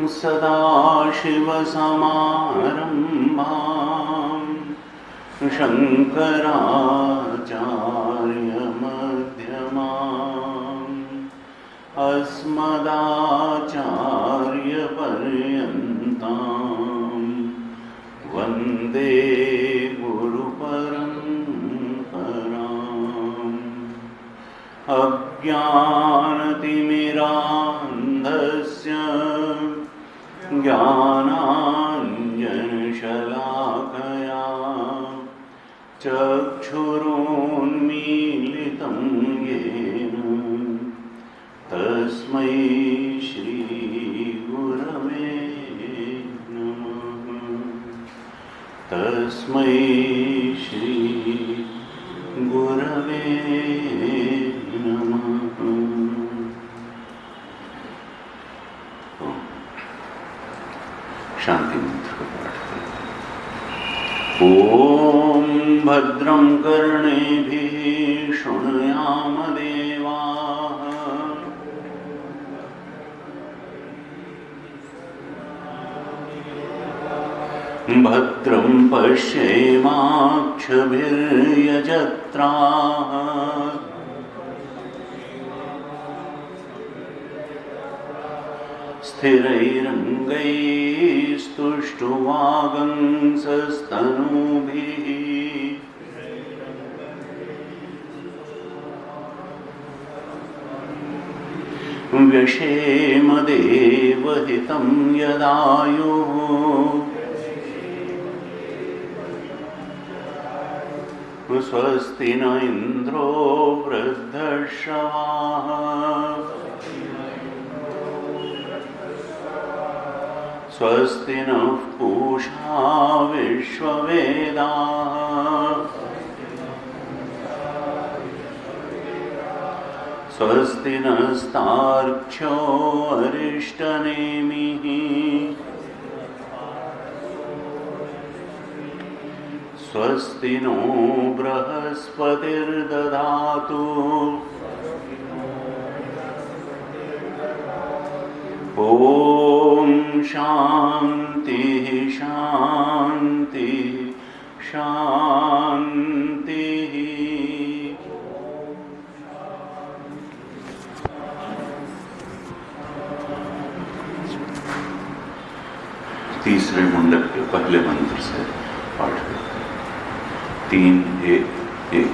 सदाशिवसमारम्भाम् शङ्कराचार्यमध्यमाम् अस्मदाचार्यपर्यन्ताम् वन्दे गुरुपरम्पराम्। अज्ञानतिमिरान्धस्य ज्ञानाञ्जनशलाकया चक्षुरुन्मीलितं येन तस्मै श्रीगुरवे नमः। तस्मै श्रीगुरवे नमः। शांति मंत्र को पाठ करें। ओम भद्रं कर्णेभिः शृणुयाम देवाः। भद्रं पश्येमाक्षभिर्यजत्राः। स्थिरैरङ्गैस्तुष्टुवागंसस्तनूभिः। व्यशेम देवहितं यदायुः। स्वस्ति न इन्द्रो वृद्धश्रवाः। स्वस्ति नः पूषा विश्ववेदाः। स्वस्ति नस्तार्क्ष्यो अरिष्टनेमिः। स्वस्ति नो बृहस्पतिर्दधातु। ओम शांति शांति शांति। तीसरे मुंडक के पहले मंत्र से पाठ करते हैं। 3-1-1।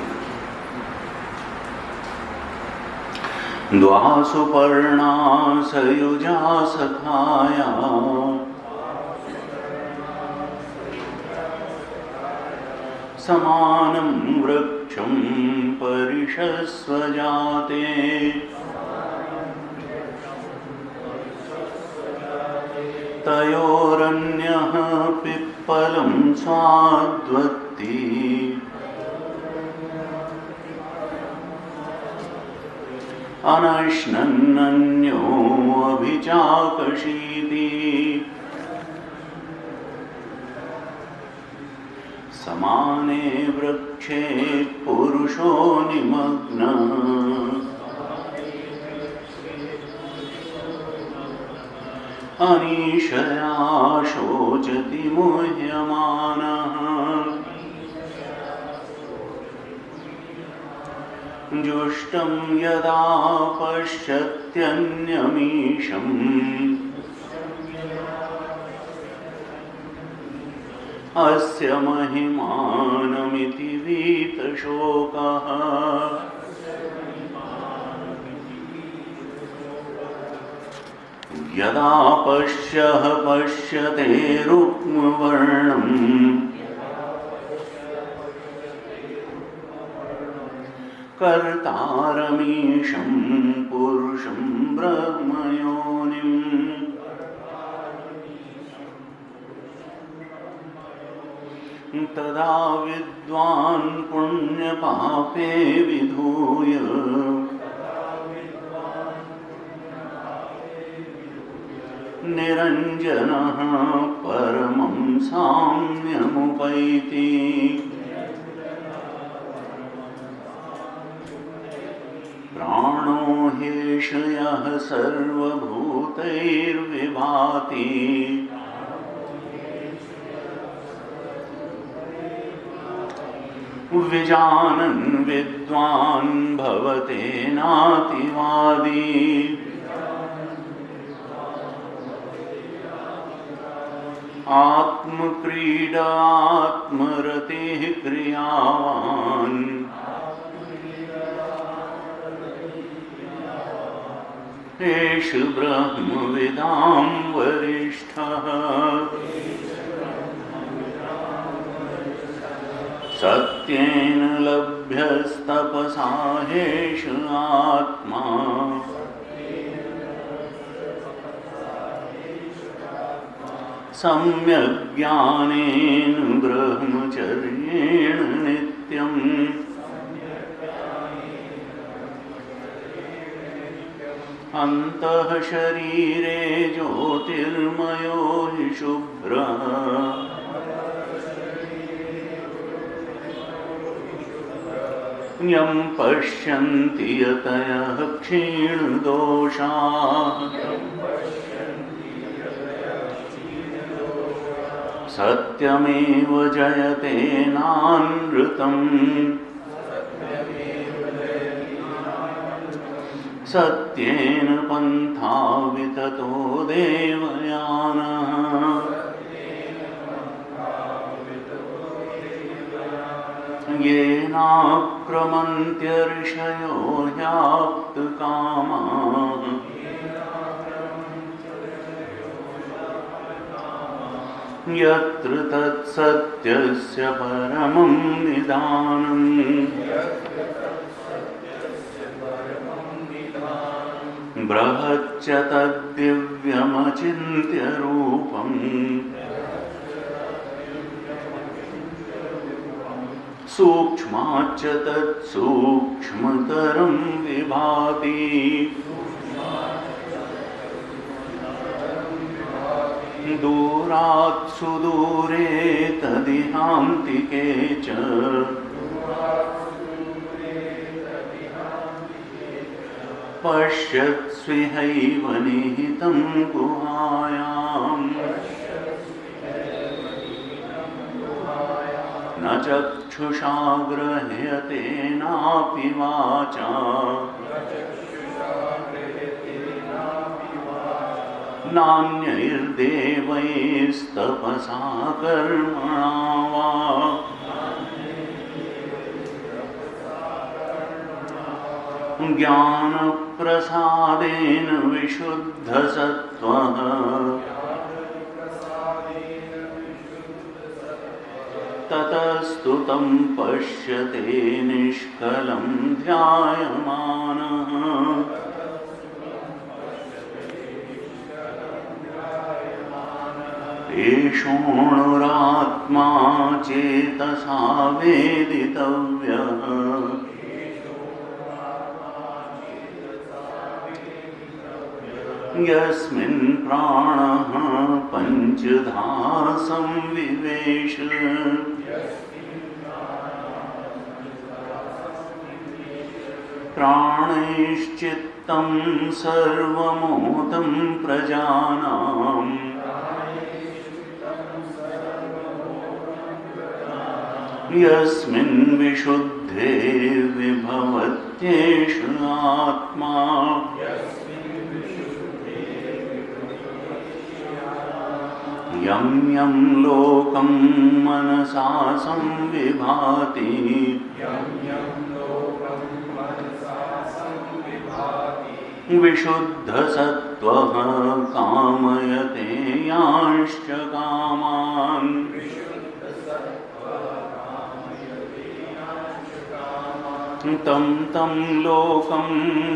द्वासुपर्णा सयुजा सखाया। समानं वृक्षं परिषस्वजाते। तयोरन्यः पिप्पलं स्वाद्वत्ति। अनश्नन्नन्यो अभिचाकशीति। समाने वृक्षे पुरुषो निमग्नः। अनीशया शोचति शोचति मुह्यमानः जुष्टं यदा पश्यत्यन्यमीशम् अस्य महिमानमिति वीतशोकः यदा पश्यते रुक्मवर्णम् कर्तारमीशं पुरुषं ब्रह्मयोनिम् तदा विद्वान् पुण्यपापे विधूय निरञ्जनः परमं साम्यमुपैति प्राणो ह्येष यः सर्वभूतैर्विभाति विजानन् विद्वान् भवतेनातिवादी आत्मक्रीडा आत्मरतिः क्रियावान् एष ब्रह्मविदां वरिष्ठः सत्येन लभ्यस्तपसा ह्येष आत्मा सम्यक् ज्ञानेन ब्रह्मचर्येण नित्यम् अन्तः शरीरे ज्योतिर्मयो हि शुभ्रः यं पश्यन्ति यतयः क्षीणदोषाः सत्यमेव जयते नानृतम् सत्येन पन्था विततो देवयानः येनाक्रमन्त्य ऋषयो ह्याप्तकामाः यत्र तत्सत्यस्य परमं निदानम् बृहच्च तद्दिव्यमचिन्त्य रूपम् सूक्ष्माच्च तत्सूक्ष्मतरं विभाति दूरात् सुदूरे तदिहान्तिके च पश्यत्स्विहैव निहितं गुहायाम् न चक्षुषा गृह्यते नापि वाचा नान्यैर्देवैस्तपसा कर्मणा वा ज्ञानप्रसादेन विशुद्धसत्त्वः ततस्तु तं पश्यते निष्कलं ध्यायमानः एषोऽणुरात्मा चेतसा वेदितव्यः यस्मिन् प्राणः पञ्चधा संविवेश प्राणैश्चित्तं सर्वमोतं प्रजानाम् यस्मिन् विशुद्धे विभवत्येष आत्मा यं यं लोकं मनसा संविभाति विशुद्धसत्त्वः कामयते यांश्च कामान् तं तं लोकं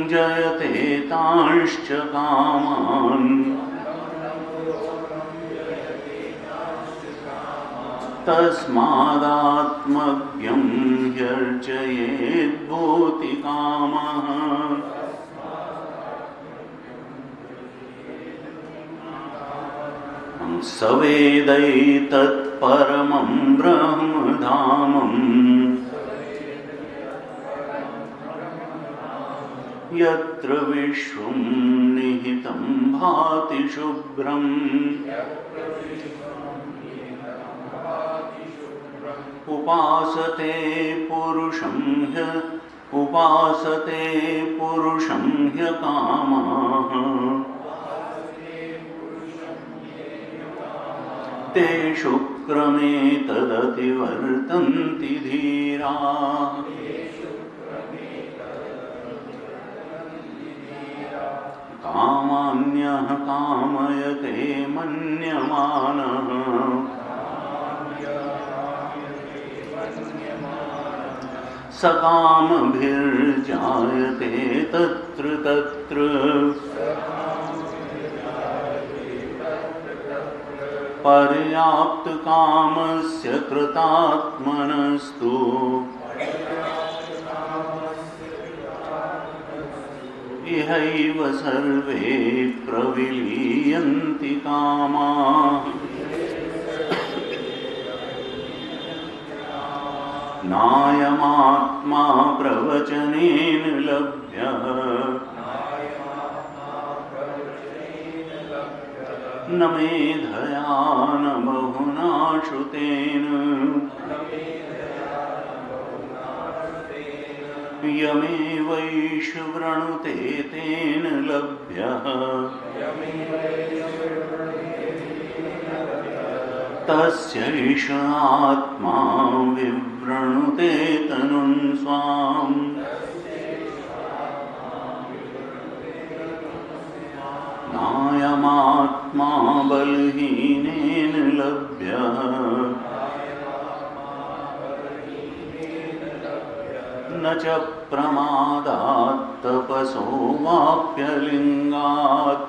जयते तांश्च कामान् तस्मादात्मज्ञं ह्यर्चयेद्भूतिकामः स वेदैतत्परमं ब्रह्मधामम् यत्र विश्वं निहितं भाति शुभ्रम् उपासते पुरुषं ह्यकामाः तेषु क्रमे तदतिवर्तन्ति धीराः कामान्यः कामयते मन्यमानः सकामभिर्जायते तत्र तत्र पर्याप्तकामस्य कृतात्मनस्तु इहैव सर्वे प्रविलीयन्ति कामाः नायमात्मा प्रवचनेन लभ्यः न मेधया न बहुना श्रुतेन यमेवैष वृणुते तेन लभ्यः तस्यैष आत्मा विवृणुते तनुं स्वाम् नायमात्मा बलहीनेन लभ्यः न च प्रमादात् तपसो वाप्यलिङ्गात्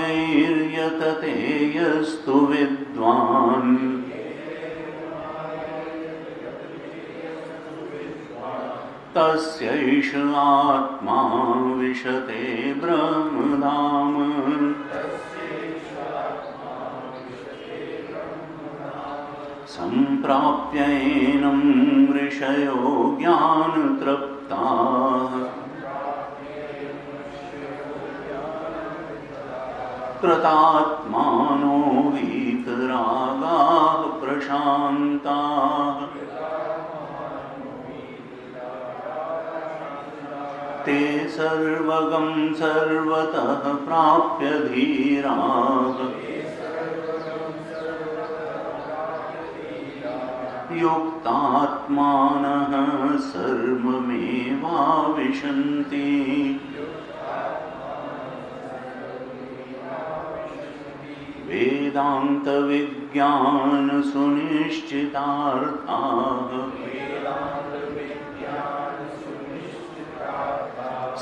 एतैरुपायैर्यतते यस्तु विद्वान् तस्यैष आत्मा विशते ब्रह्मधाम सम्प्राप्यैनं ऋषयो ज्ञानतृप्ताः कृतात्मानो वीतरागाः प्रशान्ताः ते सर्वगं सर्वतः प्राप्य धीराः युक्तात्मानः सर्वमेवाविशन्ति वेदांत विज्ञान सुनिश्चितार्थाः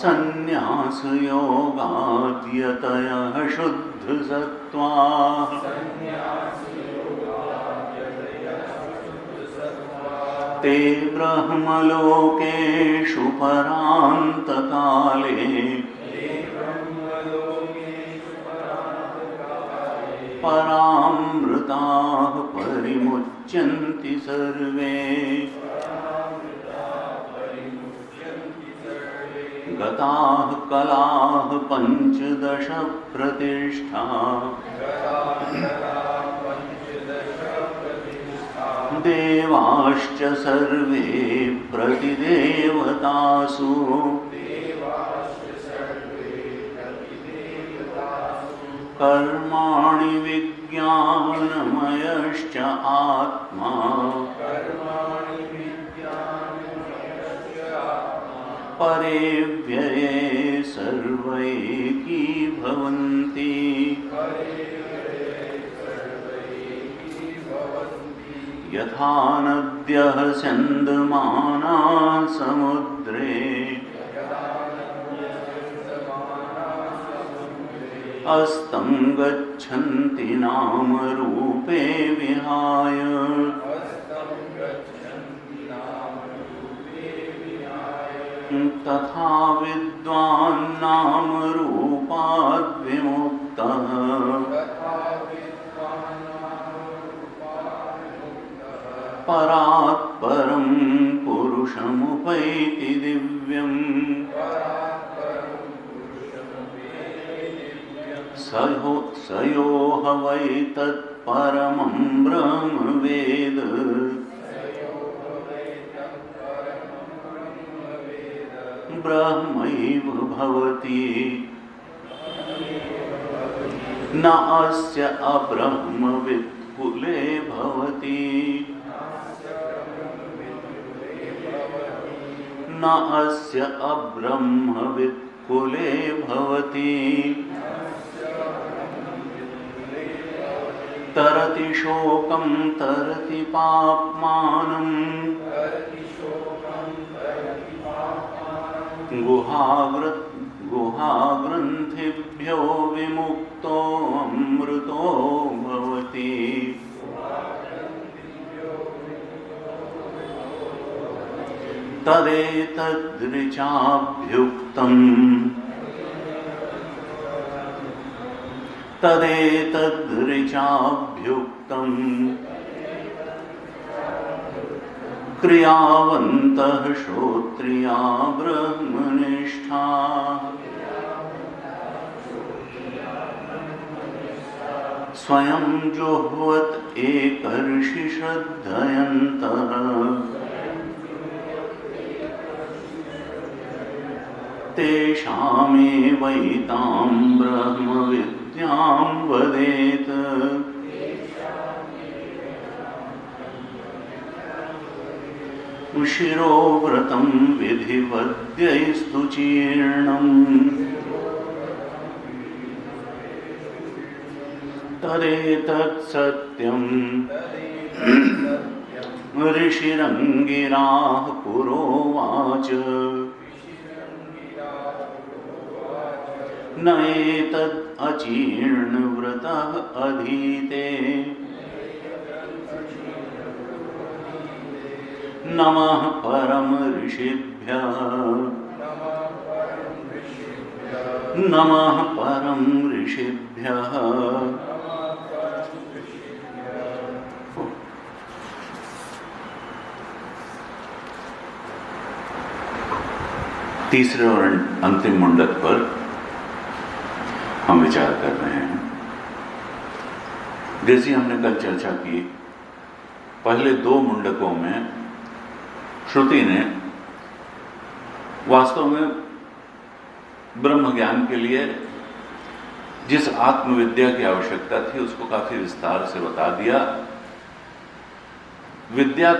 संन्यास योगाद्यतयः शुद्ध सत्त्वाः ते ब्रह्मलोकेषु परान्तकाले परामृताः परिमुच्यन्ति सर्वे गताः कलाः पञ्चदश प्रतिष्ठा देवाश्च सर्वे प्रतिदेवतासु कर्माणि विज्ञानमयश्च आत्मा परे व्यये सर्वैकी भवन्ति यथा नद्यः स्यन्दमानाः समुद्रे अस्तं गच्छन्ति नामरूपे विहाय तथा विद्वान् नामरूपाद् विमुक्तः परात् परं पुरुषमुपैति दिव्यम् स यो ह वै तत्परमं ब्रह्म वेद ब्रह्मैव भवति न अस्य अब्रह्मवित् कुले भवति न अस्य अब्रह्मवित् कुले भवति तरति शोकं तरति पाप्मानम् गुहाग्रन्थिभ्यो विमुक्तो अमृतो भवति तदेतद्ऋचाभ्युक्तम् क्रियावन्तः श्रोत्रिया ब्रह्मनिष्ठा स्वयं जुह्वत एकर्षि श्रद्धयन्तः तेषामेवैतां ब्रह्मविद्यां वदेत शिरोव्रतं विधिवद्यैस्तु चीर्णम् तदेतत्सत्यम् ऋषिरङ्गिराः पुरोवाच न एतद् अचीर्णव्रतः अधीते नमः परम ऋषिभ्यः नमः परम ऋषिभ्यः। तीसरे और अंतिम मुंडक पर हम विचार कर रहे हैं। जैसी हमने कल चर्चा की, पहले दो मुंडकों में श्रुति ने वास्तव में ब्रह्म ज्ञान के लिए जिस आत्मविद्या की आवश्यकता थी उसको काफी विस्तार से बता दिया, विद्या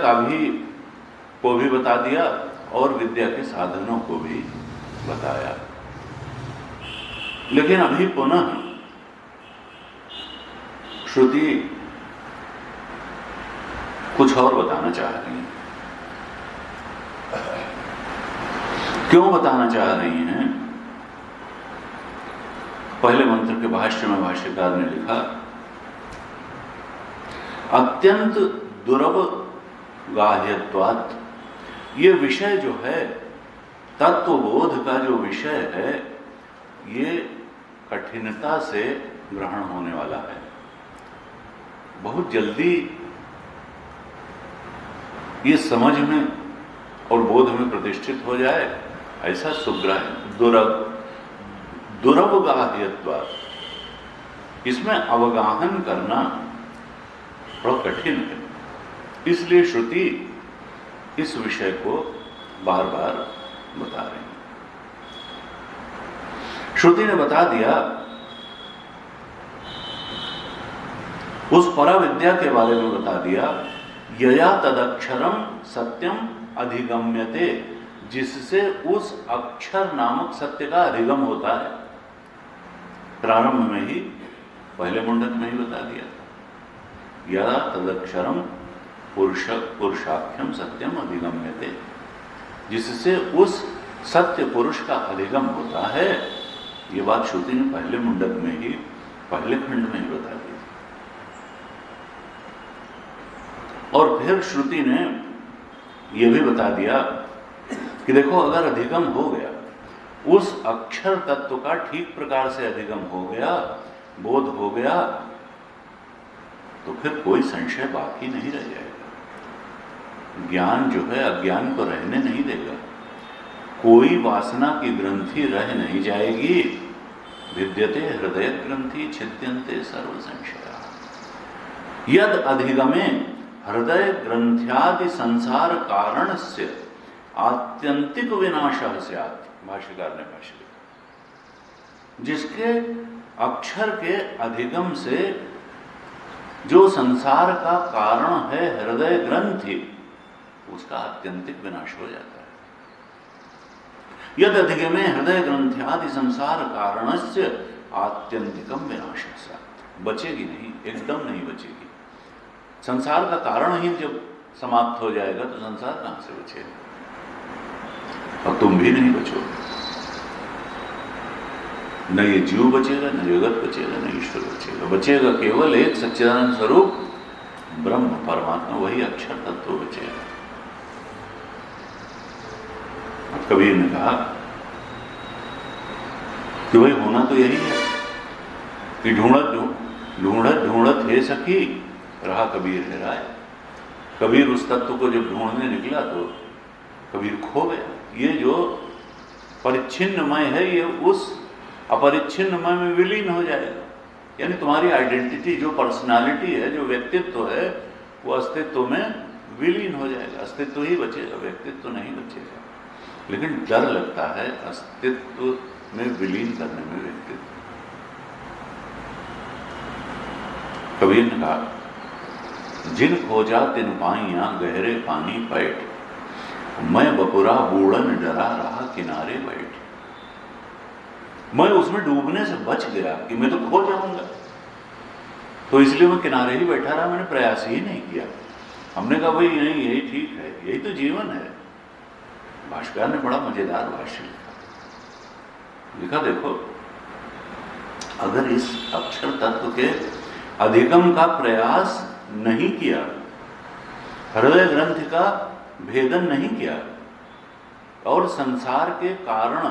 को भी बता दिया और विद्या के साधनों को भी बताया। लेकिन अभी पुनः श्रुति कुछ और बताना चाह रही है। क्यों बताना चाह रही हैं? पहले मंत्र के भाष्य में भाष्यकार ने लिखा, अत्यंत दुर्लभ गाह्यत्वात्, ये विषय जो है, तत्वबोध का जो विषय है, ये कठिनता से ग्रहण होने वाला है। बहुत जल्दी ये समझ में और बोध में प्रतिष्ठित हो जाए, ऐसा सुग्राह्य दुर्लभ दुरवगाह्यत्वात्, इसमें अवगाहन करना बड़ा कठिन है। इसलिए श्रुति इस विषय को बार बार बता रही है। श्रुति ने बता दिया, उस पराविद्या के बारे में बता दिया, यया तदक्षरम सत्यम अधिगम्यते, जिससे उस अक्षर नामक सत्य का अधिगम होता है। प्रारंभ में ही पहले मुंडक में ही बता दिया, यया तदक्षरम पुरुषाख्यम सत्यम अधिगम्यते, जिससे उस सत्य पुरुष का अधिगम होता है। ये बात श्रुति ने पहले मुंडक में ही, पहले खंड में ही बता दी। और फिर श्रुति ने यह भी बता दिया कि देखो, अगर अधिगम हो गया, उस अक्षर तत्व का ठीक प्रकार से अधिगम हो गया, बोध हो गया, तो फिर कोई संशय बाकी नहीं रह जाएगा। ज्ञान जो है अज्ञान को रहने नहीं देगा, कोई वासना की ग्रंथि रह नहीं जाएगी। विद्यते हृदय ग्रंथि छिद्यन्ते सर्व संशया, यद अधिगमे हृदय ग्रंथ्यादि संसार कारणस्य आत्यंतिक विनाशः स्यात्। भाष्यकार ने भाष्य लिखा, जिसके अक्षर के अधिगम से जो संसार का कारण है हृदय ग्रंथि, उसका आत्यंतिक विनाश हो जाता है। यद अधिगमे हृदय ग्रंथ्यादि संसार कारणस्य आत्यंतिकम विनाशः स्यात्, बचेगी नहीं, एकदम नहीं बचेगी। संसार का कारण ही जब समाप्त हो जाएगा तो संसार कहां से बचेगा, और तुम भी नहीं बचोगे। न ये जीव बचेगा, न जगत बचेगा, न ईश्वर बचेगा। बचेगा केवल एक सच्चिदानंद स्वरूप ब्रह्म परमात्मा, वही अक्षर तत्व बचेगा। कबीर ने कहा कि भाई होना तो यही है कि ढूंढत ढूंढत हे सखी रहा कबीर है राय। कबीर उस तत्व को जब ढूंढने निकला तो कबीर खो गया। ये जो परिच्छिन्नमय है, ये उस अपरिच्छिन्नमय में विलीन हो जाएगा। यानी तुम्हारी आइडेंटिटी, जो पर्सनालिटी है, जो व्यक्तित्व है, वो अस्तित्व में विलीन हो जाएगा। अस्तित्व ही बचेगा, व्यक्तित्व नहीं बचेगा। लेकिन डर लगता है अस्तित्व में विलीन करने में व्यक्तित्व। कबीर ने कहा, जिन खोजा तिन पाइयां गहरे पानी पैठ, मैं बपुरा बूढ़न डरा रहा किनारे बैठ। मैं उसमें डूबने से बच गया कि मैं तो खो जाऊंगा, तो इसलिए मैं किनारे ही बैठा रहा, मैंने प्रयास ही नहीं किया। हमने कहा भाई नहीं, यही ठीक है, यही तो जीवन है। भाष्यकार ने बड़ा मजेदार भाष्य लिखा, देखो अगर इस अक्षर तत्व के अधिगम का प्रयास नहीं किया, हृदय ग्रंथ का भेदन नहीं किया, और संसार के कारण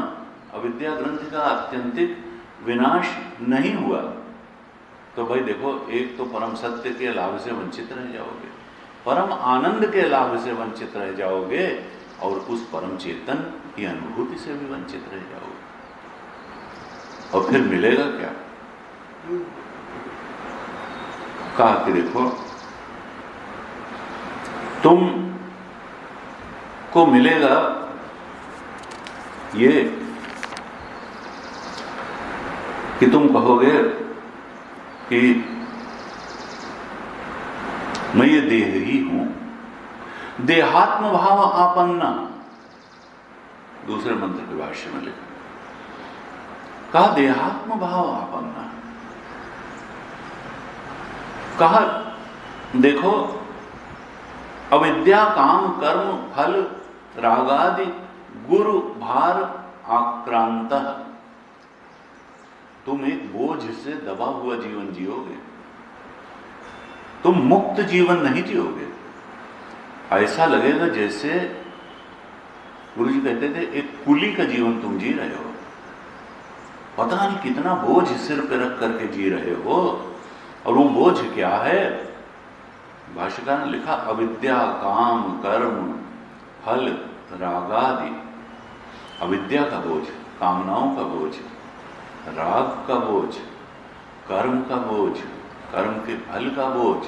अविद्या ग्रंथ का आत्यंतिक विनाश नहीं हुआ, तो भाई देखो, एक तो परम सत्य के लाभ से वंचित रह जाओगे, परम आनंद के लाभ से वंचित रह जाओगे, और उस परम चेतन की अनुभूति से भी वंचित रह जाओगे। और फिर मिलेगा क्या? कहा कि देखो, तुम को मिलेगा ये कि तुम कहोगे कि मैं ये देह ही हूं, देहात्म भाव आपन्ना। दूसरे मंत्र के भाष्य में लिखा, कहा देहात्म भाव आपन्ना। कहा देखो, अविद्या काम कर्म फल रागादि गुरु भार आक्रांत, तुम एक बोझ से दबा हुआ जीवन जियोगे, तुम मुक्त जीवन नहीं जियोगे। ऐसा लगेगा जैसे गुरुजी कहते थे, एक कुली का जीवन तुम जी रहे हो, पता नहीं कितना बोझ सिर पे रख करके जी रहे हो। और वो बोझ क्या है? भाष्यकार ने लिखा, अविद्या काम कर्म फल रागादि। अविद्या का बोझ, कामनाओं का बोझ, राग का बोझ, कर्म का बोझ, कर्म के फल का बोझ,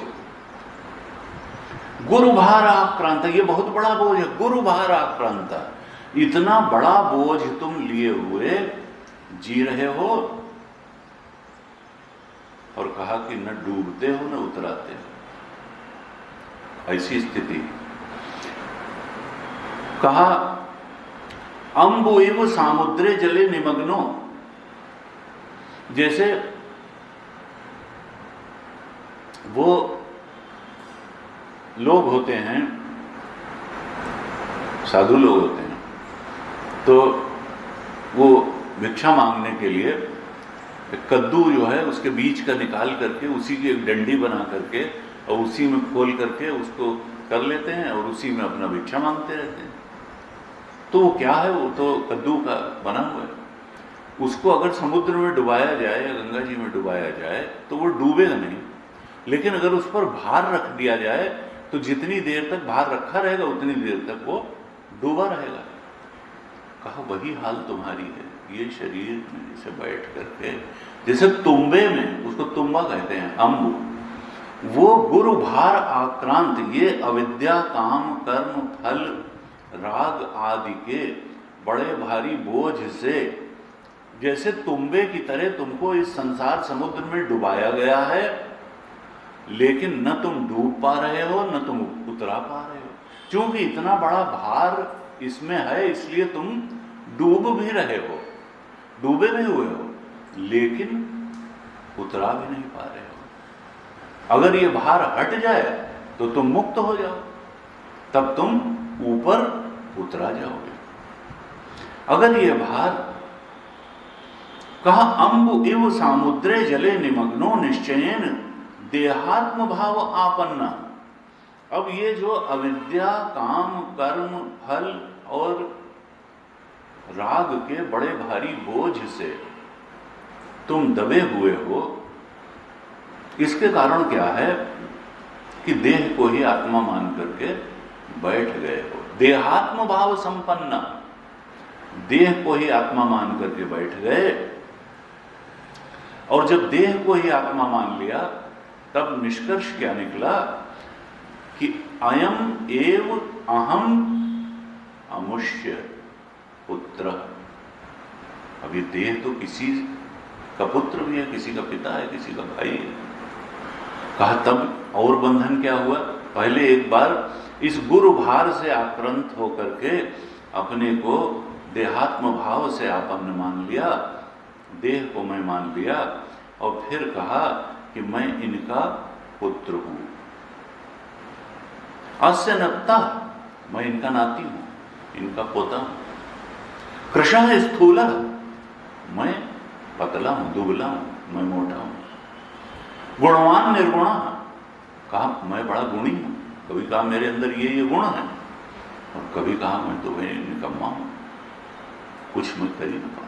गुरु भार आक्रांत, ये बहुत बड़ा बोझ है। गुरु भार आक्रांत, इतना बड़ा बोझ तुम लिए हुए जी रहे हो, और कहा कि न डूबते हो न उतराते हो, ऐसी स्थिति। कहा अम्बु इव सामुद्रे जले निमग्नो, जैसे वो लोग होते हैं, साधु लोग होते हैं, तो वो भिक्षा मांगने के लिए कद्दू जो है उसके बीज का निकाल करके उसी की एक डंडी बना करके और उसी में खोल करके उसको कर लेते हैं और उसी में अपना भिक्षा मांगते रहते हैं। तो वो क्या है, वो तो कद्दू का बना हुआ है। उसको अगर समुद्र में डुबाया जाए या गंगा जी में डुबाया जाए तो वो डूबेगा नहीं, लेकिन अगर उस पर भार रख दिया जाए तो जितनी देर तक भार रखा रहेगा उतनी देर तक वो डूबा रहेगा। कहा वही हाल तुम्हारी है, ये शरीर में जैसे बैठ करके, जैसे तुम्बे में, उसको तुम्बा कहते हैं, अम्बु, वो गुरु भार आक्रांत, ये अविद्या काम कर्म फल राग आदि के बड़े भारी बोझ से जैसे तुम्बे की तरह तुमको इस संसार समुद्र में डुबाया गया है, लेकिन न तुम डूब पा रहे हो न तुम उतरा पा रहे हो। क्योंकि इतना बड़ा भार इसमें है, इसलिए तुम डूब भी रहे हो, डूबे भी हुए हो, लेकिन उतरा भी नहीं पा रहे हो। अगर ये भार हट जाए तो तुम मुक्त हो जाओ, तब तुम ऊपर उतरा जाओगे। अगर ये भार, कहा अम्बु इव सामुद्रे जले निमग्नो निश्चयेन देहात्म भाव आपन्ना। अब ये जो अविद्या काम कर्म फल और राग के बड़े भारी बोझ से तुम दबे हुए हो, इसके कारण क्या है कि देह को ही आत्मा मान करके बैठ गए हो। देहात्म भाव संपन्न, देह को ही आत्मा मान करके बैठ गए, और जब देह को ही आत्मा मान लिया तब निष्कर्ष क्या निकला कि अयम एव अहम अमुष्य पुत्र। अब ये देह तो किसी का पुत्र भी है, किसी का पिता है, किसी का भाई है। कहा तब और बंधन क्या हुआ? पहले एक बार इस गुरु भार से आक्रांत होकर के अपने को देहात्म भाव से आपन्न मान लिया, देह को मैं मान लिया, और फिर कहा कि मैं इनका पुत्र हूं। अस्य नत्ता, मैं इनका नाती हूं, इनका पोता हूं। कृशः स्थूल, मैं पतला हूं, दुबला हूं, मैं मोटा हूं। गुणवान निर्गुणा, कहा मैं बड़ा गुणी हूं, कभी कहा मेरे अंदर ये गुण है, और कभी कहा मैं तो भाई निकम्मा हूं, कुछ मैं कर ही न पाया।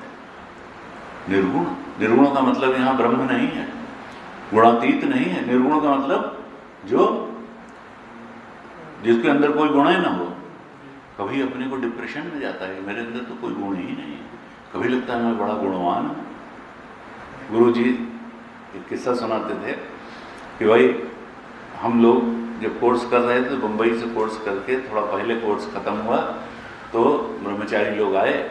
निर्गुण, निर्गुण का मतलब यहां ब्रह्म नहीं है, गुणातीत नहीं है। निर्गुण का मतलब जो जिसके अंदर कोई गुण ही ना हो। कभी अपने को डिप्रेशन में जाता है, मेरे अंदर तो कोई गुण ही नहीं है। कभी लगता है मैं बड़ा गुणवान हूं। गुरु जी एक किस्सा सुनाते थे कि भाई हम लोग जब कोर्स कर रहे थे, बंबई से कोर्स करके थोड़ा पहले कोर्स खत्म हुआ, तो ब्रह्मचारी लोग आए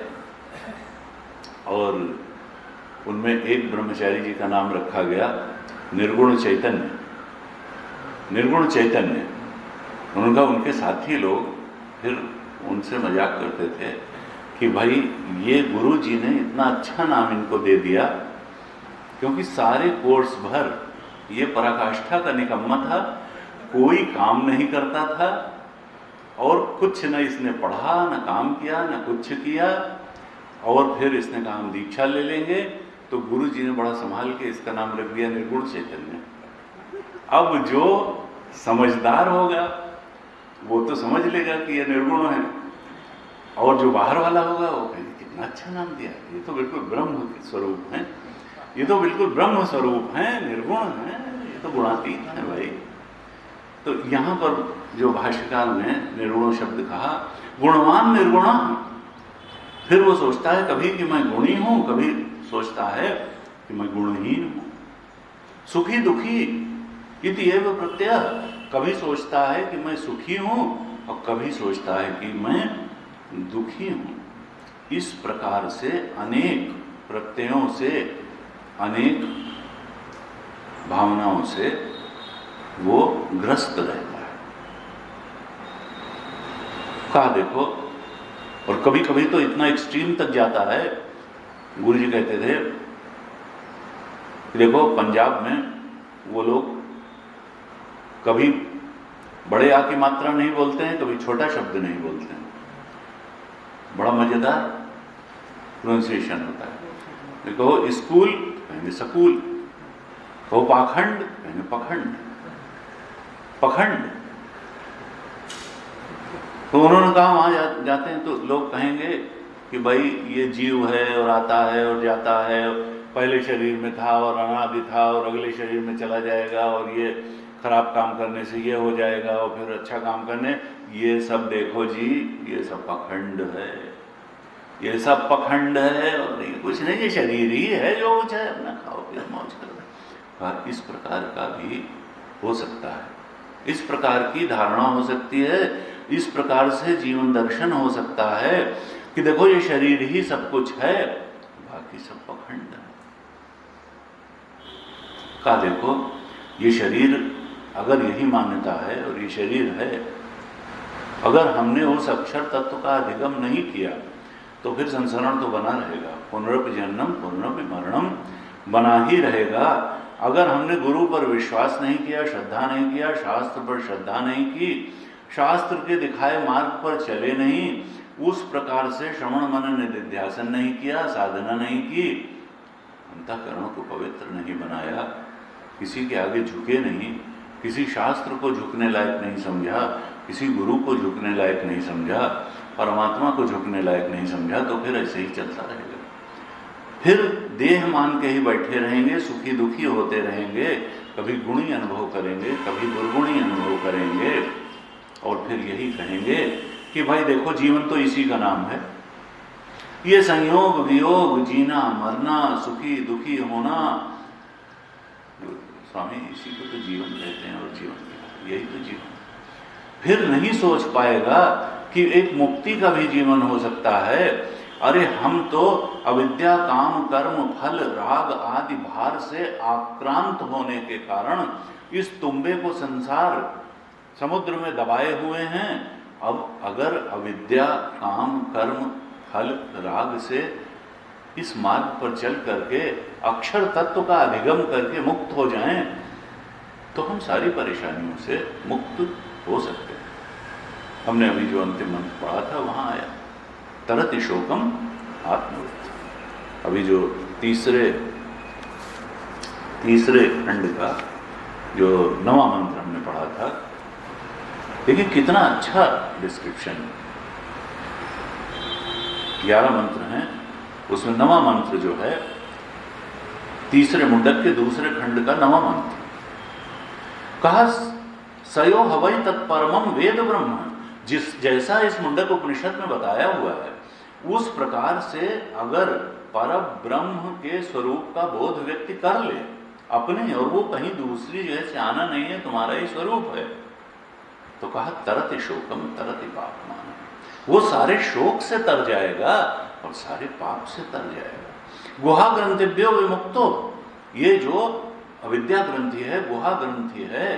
और उनमें एक ब्रह्मचारी जी का नाम रखा गया निर्गुण चैतन्य। निर्गुण चैतन्य, उनका उनके साथी लोग फिर उनसे मजाक करते थे कि भाई ये गुरु जी ने इतना अच्छा नाम इनको दे दिया, क्योंकि सारे कोर्स भर ये पराकाष्ठा का निकम्मा था, कोई काम नहीं करता था, और कुछ न इसने पढ़ा, न काम किया, न कुछ किया, और फिर इसने कहा हम दीक्षा ले लेंगे, तो गुरु जी ने बड़ा संभाल के इसका नाम रख दिया निर्गुण चैतन्य। अब जो समझदार होगा वो तो समझ लेगा कि ये निर्गुण है, और जो बाहर वाला होगा वो कहेगा कितना अच्छा नाम दिया, ये तो बिल्कुल ब्रह्म स्वरूप है, ये तो बिल्कुल ब्रह्म स्वरूप है, निर्गुण है, ये तो गुणातीत है भाई। तो यहाँ पर जो भाष्यकार ने निर्गुण शब्द कहा, गुणवान निर्गुणा, फिर वो सोचता है कभी कि मैं गुणी हूं, कभी सोचता है कि मैं गुणहीन हूं। सुखी दुखी इति एव प्रत्यय, कभी सोचता है कि मैं सुखी हूं और कभी सोचता है कि मैं दुखी हूं। इस प्रकार से अनेक प्रत्ययों से, अनेक भावनाओं से वो ग्रस्त रहता है। कहा देखो, और कभी कभी तो इतना एक्सट्रीम तक जाता है, गुरु जी कहते थे देखो पंजाब में वो लोग कभी बड़े आ की मात्रा नहीं बोलते हैं, कभी छोटा शब्द नहीं बोलते हैं, बड़ा मजेदार प्रोनाउंसिएशन होता है। देखो स्कूल कहेंगे स्कूल, कहो पाखंड कहेंगे पखंड, पखंड। तो उन्होंने कहा वहां जाते हैं तो लोग कहेंगे कि भाई ये जीव है और आता है और जाता है, पहले शरीर में था और अनादि था और अगले शरीर में चला जाएगा, और ये खराब काम करने से ये हो जाएगा और फिर अच्छा काम करने, ये सब देखो जी ये सब पखंड है, ये सब पखंड है और ये कुछ नहीं, ये शरीर ही है, जो कुछ है अपना खाओ पियो मौज करो। इस प्रकार का भी हो सकता है, इस प्रकार की धारणा हो सकती है, इस प्रकार से जीवन दर्शन हो सकता है कि देखो ये शरीर ही सब कुछ है, बाकी सब पखंड है। का देखो ये शरीर, अगर यही मान्यता है और ये शरीर है, अगर हमने उस अक्षर तत्व का अधिगम नहीं किया तो फिर संसरण तो बना रहेगा, पुनरपि जन्म पुनरपि मरणम बना ही रहेगा। अगर हमने गुरु पर विश्वास नहीं किया, श्रद्धा नहीं किया, शास्त्र पर श्रद्धा नहीं की, शास्त्र के दिखाए मार्ग पर चले नहीं, उस प्रकार से श्रवण मनन निधिध्यासन नहीं किया, साधना नहीं की, अंतःकरण को पवित्र नहीं बनाया, किसी के आगे झुके नहीं, किसी शास्त्र को झुकने लायक नहीं समझा, किसी गुरु को झुकने लायक नहीं समझा, परमात्मा को झुकने लायक नहीं समझा, तो फिर ऐसे ही चलता रहेगा। फिर देह मान के ही बैठे रहेंगे, सुखी दुखी होते रहेंगे, कभी गुणी अनुभव करेंगे, कभी दुर्गुणी अनुभव करेंगे, और फिर यही कहेंगे कि भाई देखो जीवन तो इसी का नाम है, ये संयोग वियोग, जीना मरना, सुखी दुखी होना, स्वामी इसी को तो जीवन कहते हैं, और जीवन यही तो जीवन। फिर नहीं सोच पाएगा कि एक मुक्ति का भी जीवन हो सकता है। अरे हम तो अविद्या काम कर्म फल राग आदि भार से आक्रांत होने के कारण इस तुम्बे को संसार समुद्र में दबाए हुए हैं। अब अगर अविद्या काम कर्म फल राग से इस मार्ग पर चल करके अक्षर तत्व का अधिगम करके मुक्त हो जाएं, तो हम सारी परेशानियों से मुक्त हो सकते हैं। हमने अभी जो अंतिम मंत्र पढ़ा था वहां आया तरति शोकम आत्मवृत्ति। अभी जो तीसरे खंड का जो 9वां मंत्र हमने पढ़ा था, देखिए कितना अच्छा डिस्क्रिप्शन। 11 मंत्र हैं, उसमें 9वां मंत्र जो है तीसरे मुंडक के दूसरे खंड का 9वां मंत्र, कहा सयो हवै तत्परमम वेद ब्रह्म। जैसा इस मुंडक उपनिषद में बताया हुआ है उस प्रकार से अगर पर ब्रह्म के स्वरूप का बोध व्यक्ति कर ले अपने, और वो कहीं दूसरी जगह से आना नहीं है, तुम्हारा ही स्वरूप है, तो कहा तरति शोकम तरति पापमान, वो सारे शोक से तर जाएगा और सारे पाप से तर जाएगा। गुहा ग्रंथिभ्यो विमुक्तो, ये जो अविद्या ग्रंथि है, गुहा ग्रंथि है,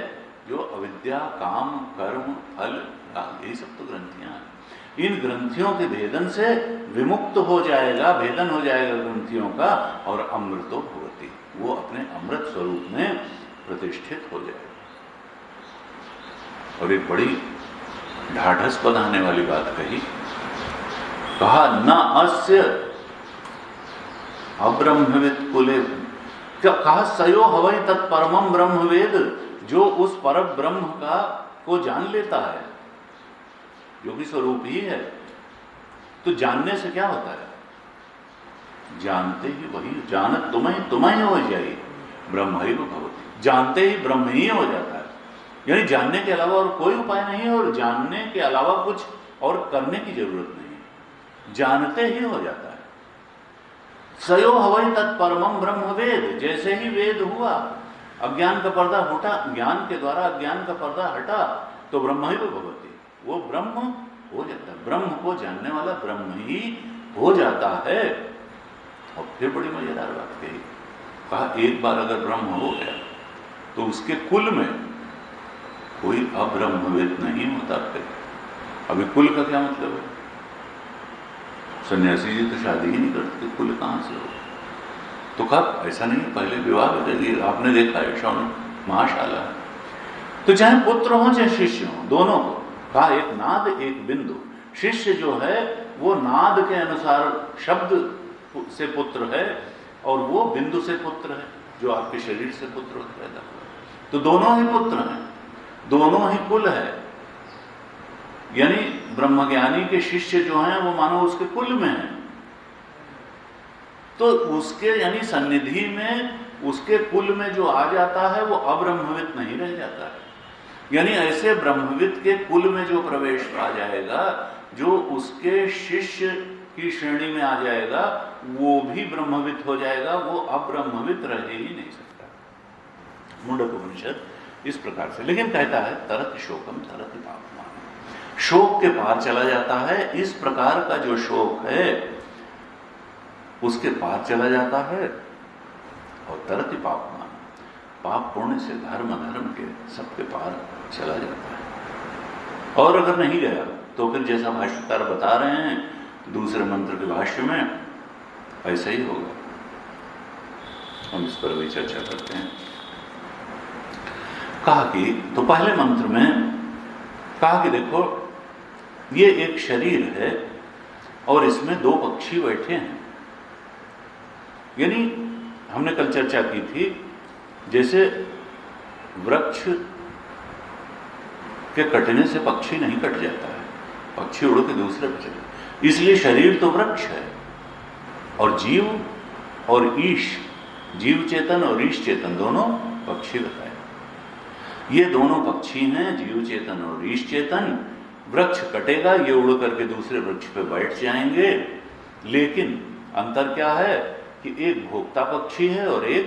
जो अविद्या काम कर्म फल यही सब तो ग्रंथियां हैं, इन ग्रंथियों के भेदन से विमुक्त हो जाएगा, भेदन हो जाएगा ग्रंथियों का, और अमृतो भवति, वो अपने अमृत स्वरूप में प्रतिष्ठित हो जाएगा। और एक बड़ी ढाढ़स बधाने वाली बात कही, कहा न अस्य अब्रह्मविद कुले, क्या कहा सयो हवै तत्परमम ब्रह्मवेद, जो उस पर ब्रह्म का को जान लेता है, जो भी स्वरूप ही है। तो जानने से क्या होता है, जानते ही वही, जानत तुम्हें हो जाए ब्रह्म ही भवति, जानते ही ब्रह्म ही हो जाता है। यानी जानने के अलावा और कोई उपाय नहीं है, और जानने के अलावा कुछ और करने की जरूरत नहीं, जानते ही हो जाता है। सयो हवै तत्परमं ब्रह्म वेद, जैसे ही वेद हुआ, अज्ञान का पर्दा हटा, ज्ञान के द्वारा अज्ञान का पर्दा हटा, तो ब्रह्म ही भवति, वो ब्रह्म हो जाता है। ब्रह्म को जानने वाला ब्रह्म ही हो जाता है। और फिर बड़ी मजेदार बात कही, कहा एक बार अगर ब्रह्म हो गया तो उसके कुल में कोई अब्रह्मविद नहीं होता। फिर अभी कुल का क्या मतलब है? सन्यासी जी तो शादी ही नहीं करते, कुल कहां से हो? तो कब ऐसा नहीं, पहले विवाह करिए। आपने देखा है श्रवण महाशाला, तो चाहे पुत्र हो चाहे शिष्य हो, दोनों को कहा एक नाद एक बिंदु। शिष्य जो है वो नाद के अनुसार शब्द से पुत्र है, और वो बिंदु से पुत्र है, जो आपके शरीर से पुत्र पैदा हुआ। तो दोनों ही पुत्र हैं, दोनों ही कुल है। यानी ब्रह्मज्ञानी के शिष्य जो हैं वो मानो उसके कुल में हैं, तो उसके यानी सन्निधि में उसके कुल में जो आ जाता है वो अब्रह्मविद नहीं रह जाता है। यानी ऐसे ब्रह्मविद के कुल में जो प्रवेश आ जाएगा, जो उसके शिष्य की श्रेणी में आ जाएगा, वो भी ब्रह्मविद हो जाएगा, वो अब्रह्मविद रह ही नहीं सकता। मुंडक उपनिषद इस प्रकार से लेकिन कहता है तरत शोकम तरत तापमान, शोक के पार चला जाता है। इस प्रकार का जो शोक है उसके पार चला जाता है। और तरत पापमान, पाप पुण्य से धर्म के सबके पार चला जाता है। और अगर नहीं गया तो फिर जैसा भाष्यकार बता रहे हैं दूसरे मंत्र के भाष्य में, ऐसा ही होगा। हम इस पर भी चर्चा करते हैं। कहा कि तो पहले मंत्र में कहा कि देखो ये एक शरीर है और इसमें दो पक्षी बैठे हैं। यानी हमने कल चर्चा की थी, जैसे वृक्ष के कटने से पक्षी नहीं कट जाता है, पक्षी उड़ के दूसरे पे चले, इसलिए शरीर तो वृक्ष है। और जीव और ईश, जीव चेतन और ईश चेतन दोनों पक्षी बताए। ये दोनों पक्षी हैं, जीव चेतन और ईश चेतन। वृक्ष कटेगा, ये उड़ करके दूसरे वृक्ष पे बैठ जाएंगे। लेकिन अंतर क्या है कि एक भोक्ता पक्षी है और एक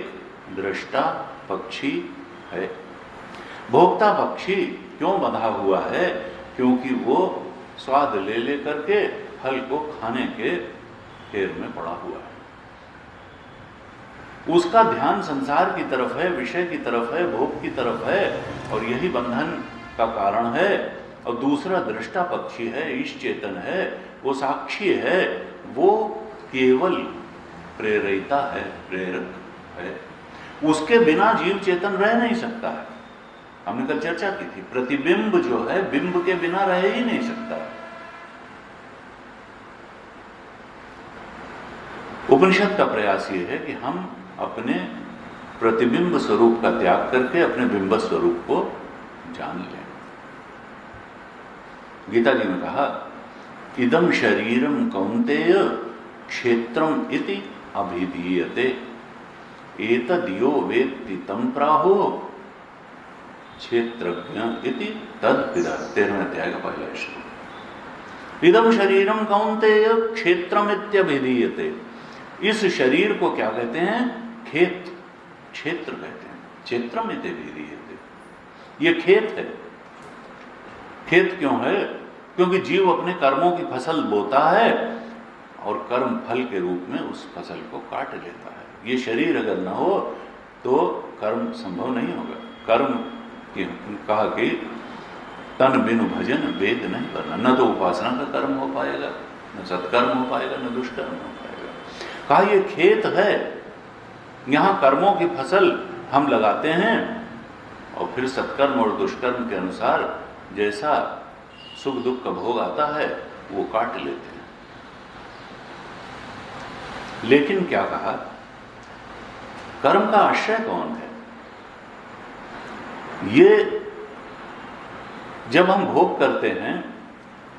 दृष्टा पक्षी है। भोक्ता पक्षी क्यों बंधा हुआ है? क्योंकि वो स्वाद ले ले करके फल को खाने के फेर में पड़ा हुआ है। उसका ध्यान संसार की तरफ है, विषय की तरफ है, भोग की तरफ है, और यही बंधन का कारण है। और दूसरा दृष्टा पक्षी है, ईश चेतन है, वो साक्षी है, वो केवल प्रेरिता है, प्रेरक है। उसके बिना जीव चेतन रह नहीं सकता है। हमने कल चर्चा की थी, प्रतिबिंब जो है बिंब के बिना रह ही नहीं सकता। उपनिषद का प्रयास ये है कि हम अपने प्रतिबिंब स्वरूप का त्याग करके अपने बिंब स्वरूप को जान लें। गीता जी ने कहा, इदम शरीरम कौन्तेय क्षेत्रम इति अभिधीयते, एतद्यो वेत्ति तम प्राहो क्षेत्रज्ञ इति तद्विदः। 13वें अध्याय का पहला श्लोक। इदम शरीरम कौन्तेय क्षेत्रम इत्यभिधीयते। इस शरीर को क्या कहते हैं? खेत, क्षेत्र कहते हैं। क्षेत्रम इत्यभिधीयते, ये खेत है। खेत क्यों है? क्योंकि जीव अपने कर्मों की फसल बोता है और कर्म फल के रूप में उस फसल को काट लेता है। ये शरीर अगर न हो तो कर्म संभव नहीं होगा। कर्म की कहा कि तन बिनु भजन वेद नहीं करना, न तो उपासना का कर्म हो पाएगा, न सत्कर्म हो पाएगा, न दुष्कर्म हो पाएगा। कहा ये खेत है, यहाँ कर्मों की फसल हम लगाते हैं और फिर सत्कर्म और दुष्कर्म के अनुसार जैसा सुख दुख का भोग आता है वो काट लेते हैं। लेकिन क्या कहा, कर्म का आश्रय कौन है? ये जब हम भोग करते हैं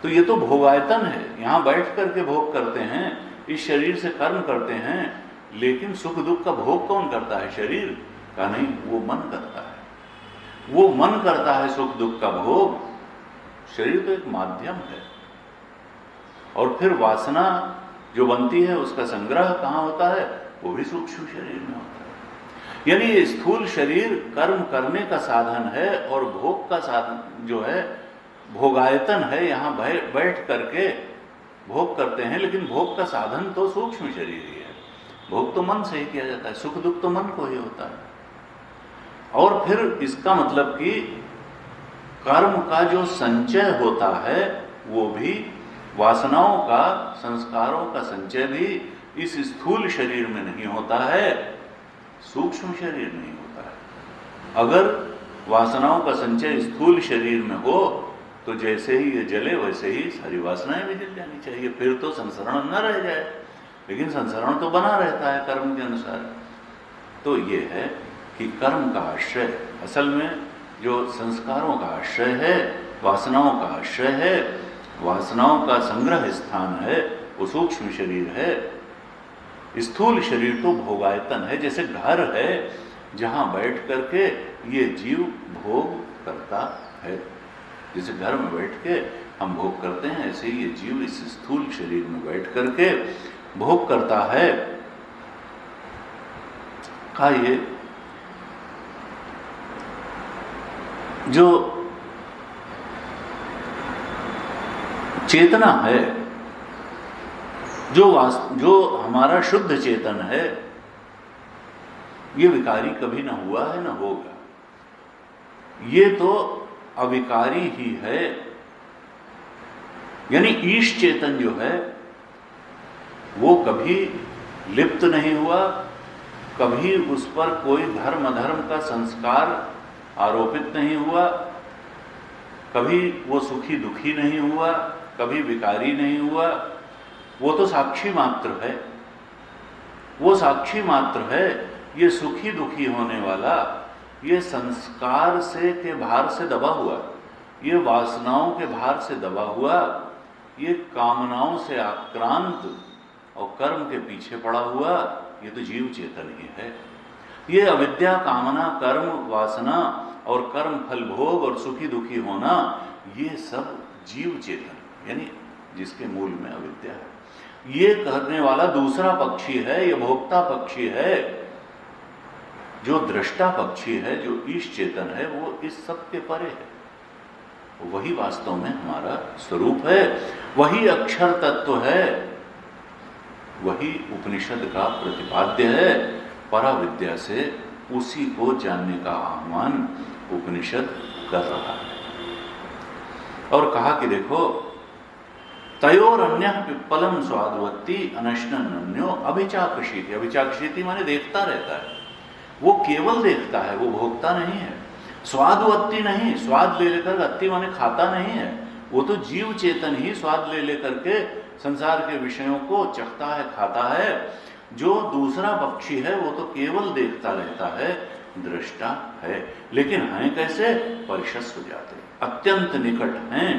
तो ये तो भोगायतन है, यहां बैठ करके भोग करते हैं, इस शरीर से कर्म करते हैं। लेकिन सुख दुख का भोग कौन करता है? शरीर का नहीं, वो मन करता है। वो मन करता है सुख दुख का भोग, शरीर तो एक माध्यम है। और फिर वासना जो बनती है उसका संग्रह कहाँ होता है? वो भी सूक्ष्म शरीर में होता है। यानी ये स्थूल शरीर कर्म करने का साधन है और भोग का साधन जो है भोगायतन है, यहाँ बैठ करके भोग करते हैं, लेकिन भोग का साधन तो सूक्ष्म शरीर ही है। भोग तो मन से ही किया जाता है, सुख दुख तो मन को ही होता है। और फिर इसका मतलब कि कर्म का जो संचय होता है वो भी, वासनाओं का, संस्कारों का संचय भी इस स्थूल शरीर में नहीं होता है, सूक्ष्म शरीर में ही होता है। अगर वासनाओं का संचय स्थूल शरीर में हो तो जैसे ही ये जले वैसे ही सारी वासनाएं भी जल जानी चाहिए, फिर तो संसरण न रह जाए। लेकिन संसरण तो बना रहता है कर्म के अनुसार। तो ये है कि कर्म का आश्रय, असल में जो संस्कारों का आश्रय है, वासनाओं का आश्रय है, वासनाओं का संग्रह स्थान है, वो सूक्ष्म शरीर है। स्थूल शरीर तो भोगायतन है, जैसे घर है जहाँ बैठ करके ये जीव भोग करता है। जैसे घर में बैठ के हम भोग करते हैं, ऐसे ही ये जीव इस स्थूल शरीर में बैठ करके भोग करता है। का ये जो चेतना है, जो हमारा शुद्ध चेतन है, ये विकारी कभी ना हुआ है ना होगा। ये तो अविकारी ही है। यानी ईश चेतन जो है वो कभी लिप्त नहीं हुआ, कभी उस पर कोई धर्म अधर्म का संस्कार आरोपित नहीं हुआ, कभी वो सुखी दुखी नहीं हुआ, कभी विकारी नहीं हुआ। वो तो साक्षी मात्र है, वो साक्षी मात्र है। ये सुखी दुखी होने वाला, ये संस्कार से के भार से दबा हुआ, ये वासनाओं के भार से दबा हुआ, ये कामनाओं से आक्रांत और कर्म के पीछे पड़ा हुआ, ये तो जीव चेतन ही है। ये अविद्या, कामना, कर्म, वासना और कर्म फल भोग और सुखी दुखी होना, ये सब जीव चेतन, यानी जिसके मूल में अविद्या है। ये करने वाला दूसरा पक्षी है, ये भोक्ता पक्षी है। जो दृष्टा पक्षी है, जो ईश चेतन है, वो इस सब के परे है। वही वास्तव में हमारा स्वरूप है, वही अक्षर तत्व है, वही उपनिषद का प्रतिपाद्य है। पराविद्या से उसी को जानने का आह्वान उपनिषद कर रहा है। और कहा कि देखो, तयोरन्यः पिप्पलम स्वादवत्ति अनश्नन्यो अभिचाक्षिति। अभिचाक्षिति माने देखता रहता है, वो केवल देखता है, वो भोगता नहीं है। स्वादवत्ति नहीं, स्वाद ले लेकर, अत्ति माने खाता नहीं है। वो तो जीव चेतन ही स्वाद ले लेकर के संसार के विषयों को चखता है, खाता है। जो दूसरा पक्षी है वो तो केवल देखता रहता है, दृष्टा है। लेकिन हैं कैसे? परिशस हो जाते, अत्यंत निकट हैं,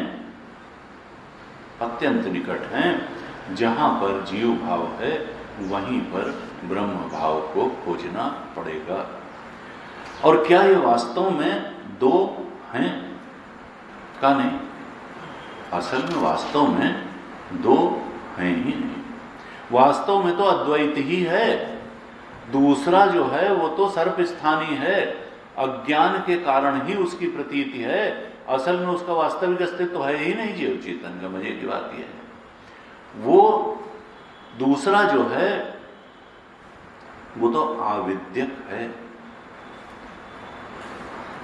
अत्यंत निकट हैं। जहां पर जीव भाव है वहीं पर ब्रह्म भाव को खोजना पड़ेगा। और क्या ये वास्तव में दो हैं? का नहीं, असल में वास्तव में दो हैं ही नहीं। वास्तव में तो अद्वैत ही है। दूसरा जो है वो तो सर्प स्थानी है, अज्ञान के कारण ही उसकी प्रतीति है। असल में उसका वास्तविक अस्तित्व है ही नहीं जीव चेतन का। मजे की बात यह है, वो दूसरा जो है वो तो आविद्यक है।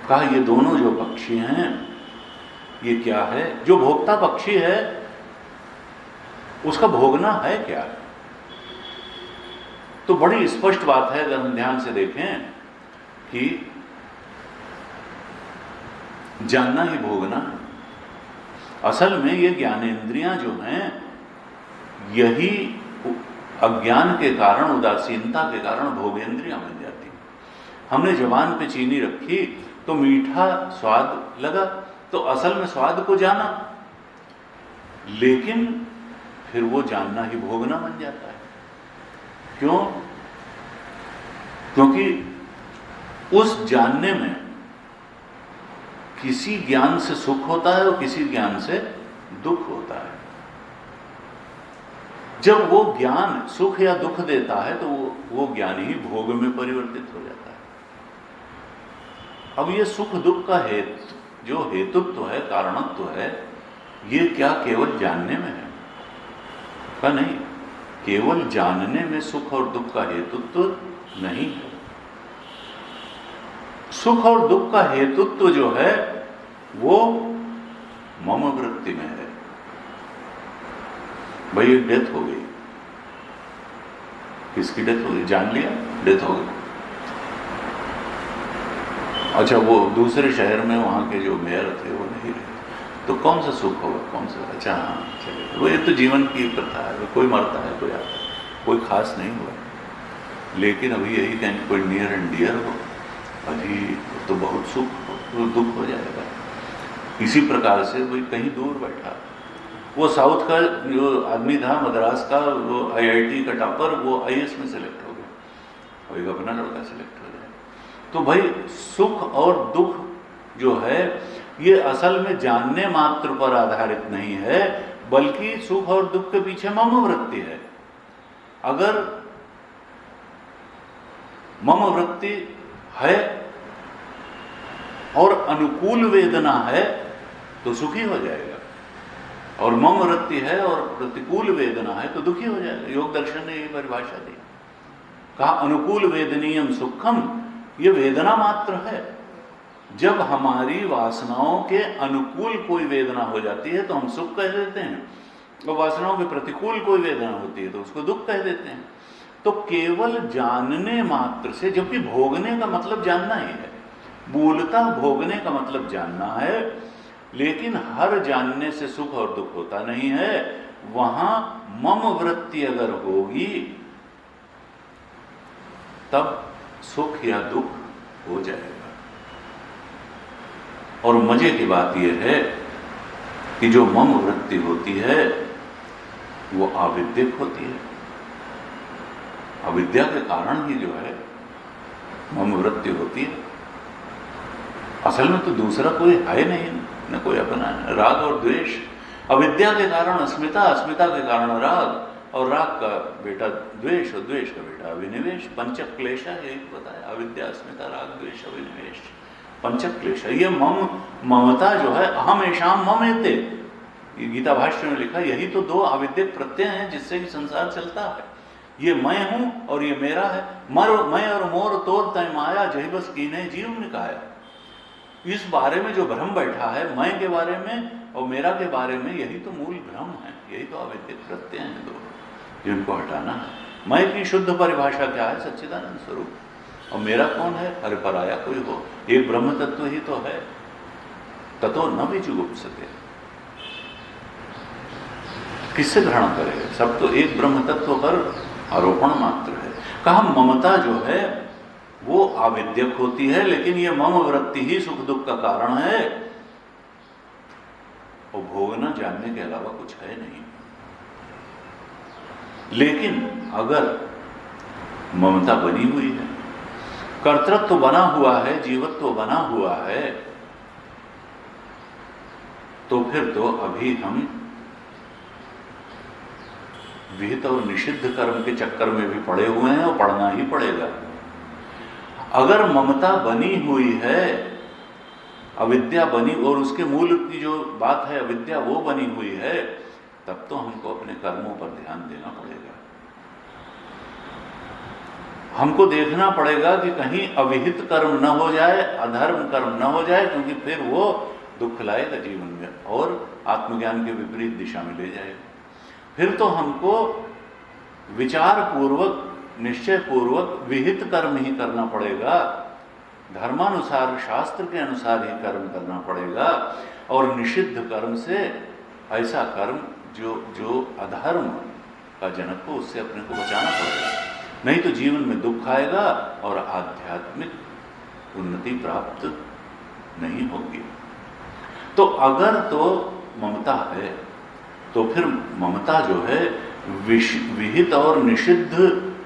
कहा ये दोनों जो पक्षी हैं, ये क्या है? जो भोक्ता पक्षी है उसका भोगना है क्या? तो बड़ी स्पष्ट बात है अगर हम ध्यान से देखें कि जानना ही भोगना है। असल में ये ज्ञानेंद्रियां जो हैं, यही अज्ञान के कारण, उदासीनता के कारण भोगेंद्रियां बन जाती। हमने जबान पे चीनी रखी तो मीठा स्वाद लगा, तो असल में स्वाद को जाना, लेकिन फिर वो जानना ही भोगना बन जाता है। क्यों? क्योंकि उस जानने में किसी ज्ञान से सुख होता है और किसी ज्ञान से दुख होता है। जब वो ज्ञान सुख या दुख देता है तो वो ज्ञान ही भोग में परिवर्तित हो जाता है। अब ये सुख दुख का जो हेतुत्व है, कारणत्व है, ये क्या केवल जानने में है? का नहीं, केवल जानने में सुख और दुख का हेतुत्व नहीं है। सुख और दुख का हेतुत्व जो है वो मम वृत्ति में है। भाई एक डेथ हो गई, किसकी डेथ हो गई? जान लिया, डेथ हो गई। अच्छा, वो दूसरे शहर में वहां के जो मेयर थे वो नहीं रहे, तो कौन सा सुख होगा? कौन सा? अच्छा हाँ चलिए, वो ये तो जीवन की प्रथा है, कोई मरता है कोई आता है, कोई खास नहीं हुआ। लेकिन अभी यही कहीं कोई नियर एंड डियर हो, अभी तो बहुत सुख हो, तो दुख हो जाएगा। इसी प्रकार से कोई कहीं दूर बैठा, वो साउथ का जो आदमी था, मद्रास का, वो IIT का टॉपर, वो IAS में सेलेक्ट हो गया, और एक अपना लड़का सेलेक्ट हो जाए। तो भाई सुख और दुख जो है ये असल में जानने मात्र पर आधारित नहीं है, बल्कि सुख और दुख के पीछे मम वृत्ति है। अगर मम वृत्ति है और अनुकूल वेदना है तो सुखी हो जाएगा, और मम वृत्ति है और प्रतिकूल वेदना है तो दुखी हो जाएगा। योग दर्शन ने ये परिभाषा दी, कहा अनुकूल वेदनीयम सुखम, ये वेदना मात्र है। जब हमारी वासनाओं के अनुकूल कोई वेदना हो जाती है तो हम सुख कह देते हैं, और वासनाओं के प्रतिकूल कोई वेदना होती है तो उसको दुख कह देते हैं। तो केवल जानने मात्र से, जबकि भोगने का मतलब जानना ही है, मूलतः भोगने का मतलब जानना है, लेकिन हर जानने से सुख और दुख होता नहीं है। वहां मम वृत्ति अगर होगी तब सुख या दुख हो जाएगा। और मजे की बात यह है कि जो मम वृत्ति होती है वो आविद्यक होती है। अविद्या के कारण ही जो है मम वृत्ति होती है। असल में तो दूसरा कोई है नहीं, न कोई अपना है। राग और द्वेष, अविद्या के कारण अस्मिता, अस्मिता के कारण राग, और राग का बेटा द्वेष, और द्वेष का बेटा अभिनिवेश। पंचक क्लेश, यही बताया, अविद्या, अस्मिता, राग, द्वेष, अभिनिवेश, पंचक क्लेश। ये ममता जो है, अहमेशाम ममेते, गीता भाष्य में लिखा, यही तो दो आविद्यक प्रत्यय हैं जिससे कि संसार चलता है। ये मैं हूं और ये मेरा है। मैं और मोर तोर तय माया, जही बस कीने जीव ने कहा। इस बारे में जो भ्रम बैठा है, मैं के बारे में और मेरा के बारे में, यही तो मूल भ्रम है, यही तो आविद्यक प्रत्यय हैं दो, जिनको हटाना है। मैं की शुद्ध परिभाषा क्या है? सच्चिदानंद स्वरूप। और मेरा कौन है? अरे पराया कोई हो, एक ब्रह्म तत्व ही तो है। ततो न विजुगुप्सते, किससे ग्रहण करेगा? सब तो एक ब्रह्म तत्व पर आरोपण मात्र है। कहा ममता जो है वो आविद्यक होती है, लेकिन ये मम वृत्ति ही सुख दुख का कारण है, और भोगना जानने के अलावा कुछ है नहीं। लेकिन अगर ममता बनी हुई है, कर्तृत्व बना हुआ है, जीवत्व बना हुआ है, तो फिर तो अभी हम विहित और निषिद्ध कर्म के चक्कर में भी पड़े हुए हैं, और पड़ना ही पड़ेगा। अगर ममता बनी हुई है, अविद्या बनी, और उसके मूल की जो बात है अविद्या, वो बनी हुई है, तब तो हमको अपने कर्मों पर ध्यान देना पड़ेगा। हमको देखना पड़ेगा कि कहीं अविहित कर्म न हो जाए, अधर्म कर्म न हो जाए, क्योंकि फिर वो दुख लाएगा जीवन में और आत्मज्ञान के विपरीत दिशा में ले जाएगा। फिर तो हमको विचार पूर्वक, निश्चय पूर्वक विहित कर्म ही करना पड़ेगा, धर्मानुसार, शास्त्र के अनुसार ही कर्म करना पड़ेगा, और निषिद्ध कर्म से ऐसा कर्म जो अधर्म का जनक हो, उससे अपने को बचाना पड़ेगा। नहीं तो जीवन में दुख आएगा और आध्यात्मिक उन्नति प्राप्त नहीं होगी। तो अगर तो ममता है, तो फिर ममता जो है विहित और निषिद्ध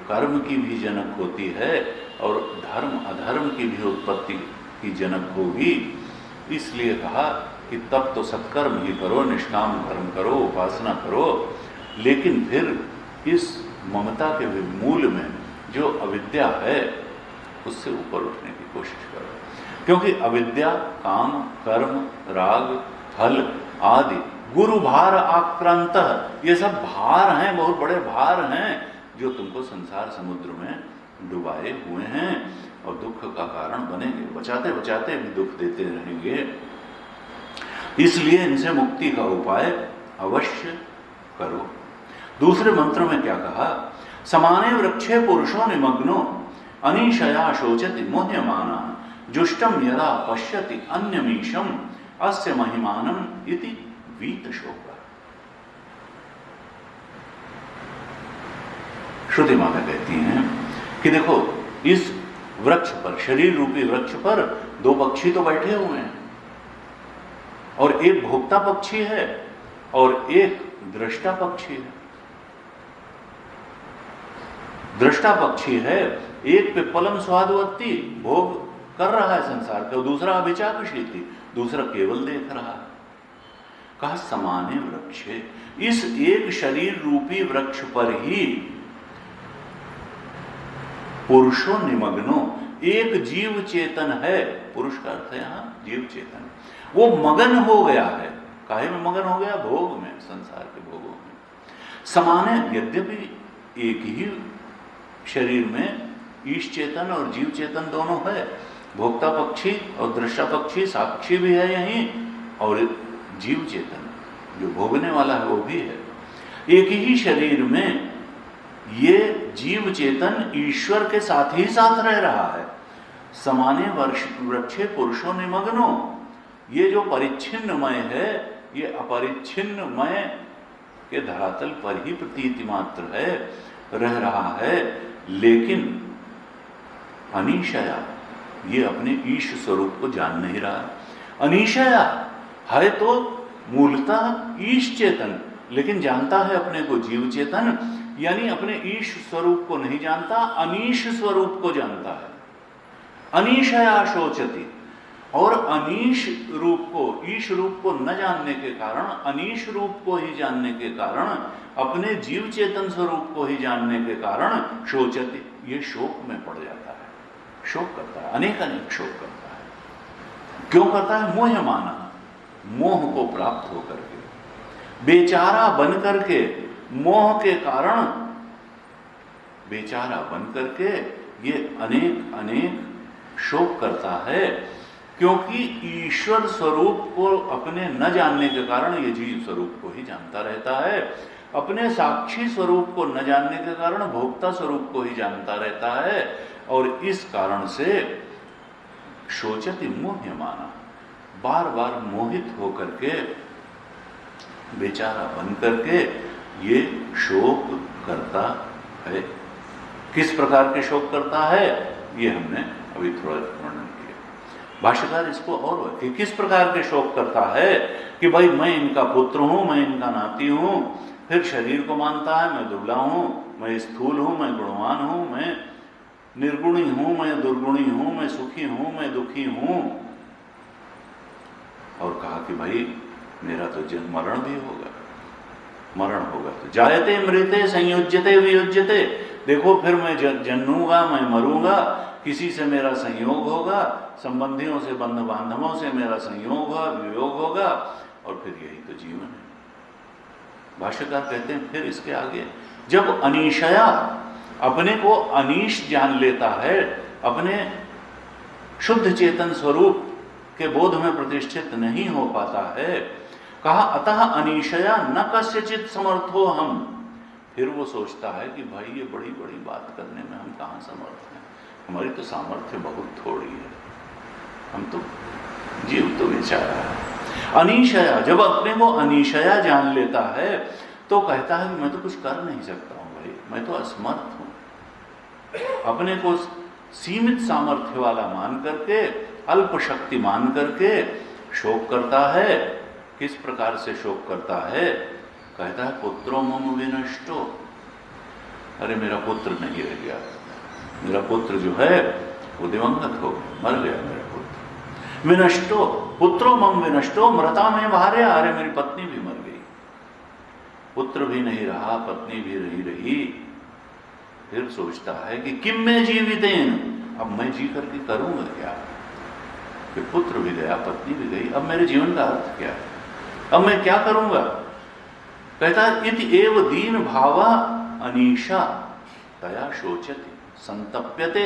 कर्म की भी जनक होती है, और धर्म अधर्म की भी उत्पत्ति की जनक होगी। इसलिए कहा कि तब तो सत्कर्म ही करो, निष्काम कर्म करो, उपासना करो, लेकिन फिर इस ममता के मूल में जो अविद्या है उससे ऊपर उठने की कोशिश करो, क्योंकि अविद्या काम, कर्म, राग, फल आदि गुरु भार आक्रांत, ये सब भार हैं, बहुत बड़े भार हैं जो तुमको संसार समुद्र में डुबाए हुए हैं और दुख का कारण बनेंगे, बचाते बचाते भी दुख देते रहेंगे। इसलिए इनसे मुक्ति का उपाय अवश्य करो। दूसरे मंत्र में क्या कहा? समाने वृक्षे पुरुषो निमग्नो अनिशया शोचति मोह्यमाना जुष्टम यदा पश्यति अन्यमीशम अस्य महिमानम इति वीत शोक। श्रुति माता कहती हैं कि देखो इस वृक्ष पर, शरीर रूपी वृक्ष पर दो पक्षी तो बैठे हुए हैं, और एक भोक्ता पक्षी है और एक दृष्टा पक्षी है। दृष्टा पक्षी है, एक पिप्पलम स्वादवत्ती भोग कर रहा है संसार का, दूसरा अभिचापशीति, दूसरा केवल देख रहा है। कहा समाने वृक्षे, इस एक शरीर रूपी वृक्ष पर ही पुरुषो निमग्नो, एक जीव चेतन है, पुरुष का अर्थ है यहां जीव चेतन, वो मगन हो गया है। काहे में मगन हो गया? भोग में, संसार के भोगों में। समाने, यद्यपि एक ही शरीर में ईश चेतन और जीव चेतन दोनों है, भोक्ता पक्षी और दृष्टा पक्षी, साक्षी भी है यहीं, और जीव चेतन जो भोगने वाला है वो भी है। एक ही शरीर में ये जीव चेतन ईश्वर के साथ ही साथ रह रहा है। समाने वृक्षे पुरुषो निमग्नो, ये जो परिच्छिन्नमय है ये अपरिच्छिन्नमय के धरातल पर ही प्रतीति मात्र है, रह रहा है, लेकिन अनिशया, ये अपने ईश स्वरूप को जान नहीं रहा। अनिशया है तो मूलतः ईश चेतन, लेकिन जानता है अपने को जीव चेतन, यानी अपने ईश स्वरूप को नहीं जानता, अनीश स्वरूप को जानता है। अनीशया शोचति, और अनीश रूप को, ईश रूप को न जानने के कारण, अनीश रूप को ही जानने के कारण, अपने जीव चेतन स्वरूप को ही जानने के कारण शोचति, ये शोक में पड़ जाता है, शोक करता है, अनेक अनेक शोक करता है। क्यों करता है? मोह माना, मोह को प्राप्त होकर के, बेचारा बन करके, मोह के कारण बेचारा बन करके ये अनेक अनेक शोक करता है, क्योंकि ईश्वर स्वरूप को अपने न जानने के कारण ये जीव स्वरूप को ही जानता रहता है, अपने साक्षी स्वरूप को न जानने के कारण भोक्ता स्वरूप को ही जानता रहता है, और इस कारण से शोचति मोह्यमाना, बार बार मोहित होकर के, बेचारा बन करके ये शोक करता है। किस प्रकार के शोक करता है ये हमने अभी थोड़ा वर्णन किया। भाष्यकार इसको और कि किस प्रकार के शोक करता है कि भाई मैं इनका पुत्र हूं, मैं इनका नाती हूं, फिर शरीर को मानता है मैं दुबला हूं, मैं स्थूल हूं, मैं गुणवान हूं, मैं निर्गुणी हूं, मैं दुर्गुणी हूं, मैं सुखी हूं, मैं दुखी हूं, और कहा कि भाई मेरा तो जन्म मरण भी होगा, मरण होगा तो जायते मृते संयोज्यते वियोज्यते, देखो फिर मैं जन्मूंगा, मैं मरूंगा, किसी से मेरा संयोग होगा, संबंधियों से, बंध बांधवों से मेरा संयोग होगा, वियोग होगा, और फिर यही तो जीवन है। भाष्यकार कहते हैं फिर इसके आगे, जब अनीशया अपने को अनीश जान लेता है, अपने शुद्ध चेतन स्वरूप के बोध में प्रतिष्ठित नहीं हो पाता है, कहा अतः अनीशया न कस्यचित समर्थो हम, फिर वो सोचता है कि भाई ये बड़ी बड़ी बात करने में हम कहाँ समर्थ हैं, हमारी तो सामर्थ्य बहुत थोड़ी है, हम तो जीव तो बेचारा है। अनीशया, जब अपने को अनीशया जान लेता है तो कहता है कि मैं तो कुछ कर नहीं सकता हूँ भाई, मैं तो असमर्थ हूँ। अपने को सीमित सामर्थ्य वाला मान करके, अल्प शक्ति मान करके शोक करता है। किस प्रकार से शोक करता है? कहता है पुत्रो मम विनष्टो, अरे मेरा पुत्र नहीं रह गया, मेरा पुत्र जो है वो दिवंगत हो गया, मर गया मेरा पुत्र। विनष्टो पुत्रो मम विनष्टो मृता में भार्या, अरे मेरी पत्नी भी मर गई। पुत्र भी नहीं रहा, पत्नी भी नहीं रही, फिर सोचता है कि किम में जीवितेन, अब मैं जी करके करूंगा क्या? कि पुत्र भी गया, पत्नी भी गई, अब मेरे जीवन का अर्थ क्या है? अब मैं क्या करूंगा? कहता इति एव दीन भावा अनीशा तया शोचति संतप्यते।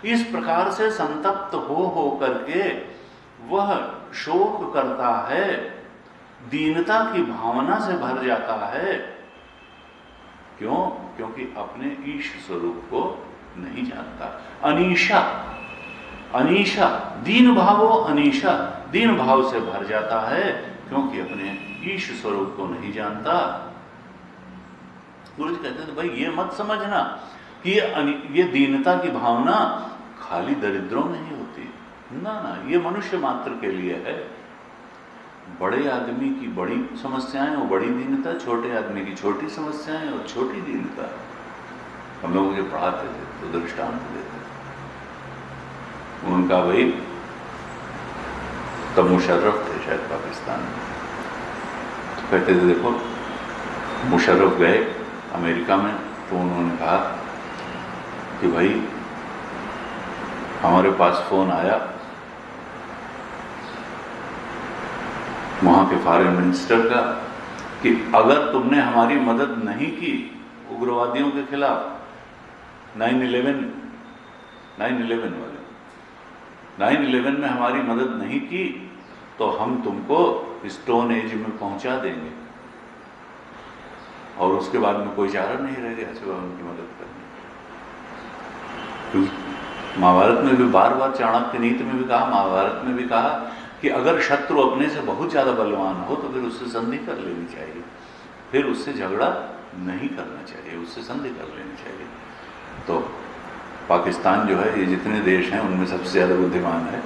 इस प्रकार से संतप्त हो करके वह शोक करता है, दीनता की भावना से भर जाता है। क्यों? क्योंकि अपने ईश स्वरूप को नहीं जानता। अनीशा, अनीशा, दीन भावो अनीशा, दीन भाव से भर जाता है क्योंकि अपने ईश स्वरूप को नहीं जानता। गुरु जी कहते थे भाई ये मत समझना कि ये दीनता की भावना खाली दरिद्रों में ही होती, ना ना, ये मनुष्य मात्र के लिए है। बड़े आदमी की बड़ी समस्याएं और बड़ी दीनता, छोटे आदमी की छोटी समस्याएं और छोटी दीनता। हम लोग मुझे पढ़ाते थे तो दृष्टांत देते थे। उनका भाई तब मुशर्रफ थे शायद पाकिस्तान में, तो कहते थे देखो मुशर्रफ गए अमेरिका में, तो उन्होंने कहा कि भाई हमारे पास फोन आया वहां के फॉरेन मिनिस्टर का कि अगर तुमने हमारी मदद नहीं की उग्रवादियों के खिलाफ, 9/11 वाले 9/11 में हमारी मदद नहीं की तो हम तुमको स्टोन एज में पहुंचा देंगे। और उसके बाद में कोई चारा नहीं रह गया सिवाय उनकी मदद करने। महाभारत में भी बार बार चाणक्य नीति में भी कहा, महाभारत में भी कहा कि अगर शत्रु अपने से बहुत ज्यादा बलवान हो तो फिर उससे संधि कर लेनी चाहिए, फिर उससे झगड़ा नहीं करना चाहिए, उससे संधि कर लेनी चाहिए। तो पाकिस्तान जो है, ये जितने देश हैं उनमें सबसे ज्यादा बुद्धिमान है,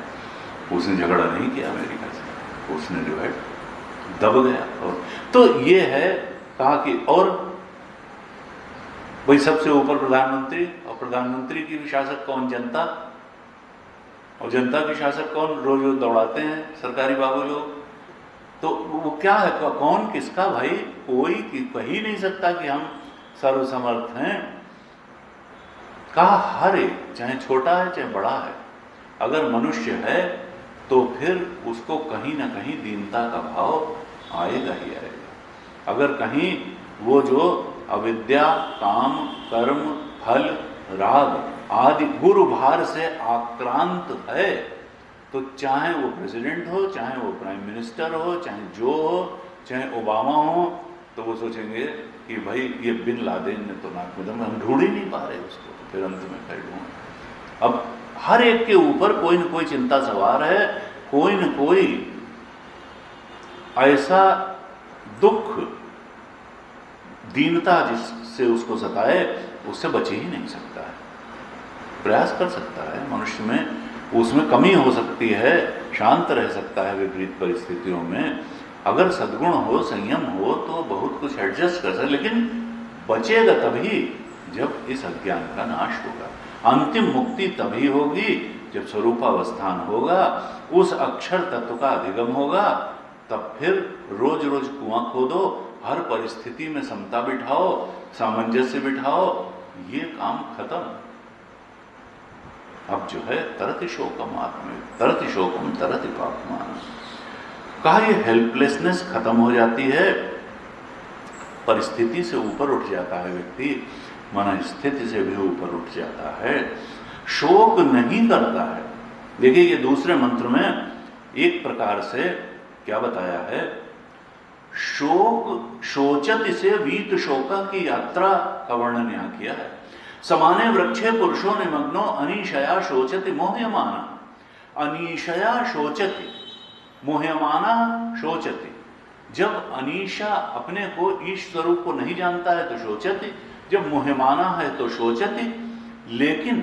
उसने झगड़ा नहीं किया अमेरिका से, उसने जो है दब गया। और तो ये है कहा कि और वही सबसे ऊपर प्रधानमंत्री, और प्रधानमंत्री की भी शासक कौन? जनता। और जनता की शासक कौन? रोज रोज दौड़ाते हैं सरकारी बाबू लोग। तो वो क्या है, कौन किसका? भाई कोई कह ही नहीं सकता कि हम सर्वसमर्थ हैं। कहा हर एक, चाहे छोटा है चाहे बड़ा है, अगर मनुष्य है तो फिर उसको कहीं ना कहीं दीनता का भाव आएगा ही आएगा। अगर कहीं वो जो अविद्या, काम, कर्म, फल, राग आदि गुरु भार से आक्रांत है, तो चाहे वो प्रेसिडेंट हो, चाहे वो प्राइम मिनिस्टर हो, चाहे जो हो, चाहे ओबामा हो, तो वो सोचेंगे कि भाई ये बिन लादेन ने तो नाक में दम, हम ढूंढ ही नहीं पा रहे उसको, तो फिर अंत में कर ढूंढ। अब हर एक के ऊपर कोई न कोई चिंता सवार है, कोई न कोई ऐसा दुख, दीनता जिससे उसको सताए, उससे बच ही नहीं सकता है। प्रयास कर सकता है मनुष्य में, उसमें कमी हो सकती है, शांत रह सकता है विपरीत परिस्थितियों में। अगर सद्गुण हो, संयम हो, तो बहुत कुछ एडजस्ट कर सकता है, लेकिन बचेगा तभी जब इस अज्ञान का नाश होगा। अंतिम मुक्ति तभी होगी जब स्वरूपावस्थान होगा, उस अक्षर तत्व का अधिगम होगा। तब फिर रोज रोज कुआं खोदो, हर परिस्थिति में समता बिठाओ, सामंजस्य बिठाओ, ये काम खत्म। अब जो है तरति शोकम आत्मे, तरति शोकम तरति पापमान। कहा ये हेल्पलेसनेस खत्म हो जाती है, परिस्थिति से ऊपर उठ जाता है व्यक्ति, मन स्थिति से भी ऊपर उठ जाता है, शोक नहीं करता है। देखिए ये दूसरे मंत्र में एक प्रकार से क्या बताया है, शोक शोचत से वीत शोका की यात्रा का वर्णन यहां किया है। समाने वृक्षे पुरुषों ने मग्नो अनीशया शोचति मोह्यमाना, अनीशया शोचति मोह्यमाना शोचति। जब अनीशा अपने को ईश स्वरूप को नहीं जानता है तो शोचति, जब मोह्यमाना है तो शोचति। लेकिन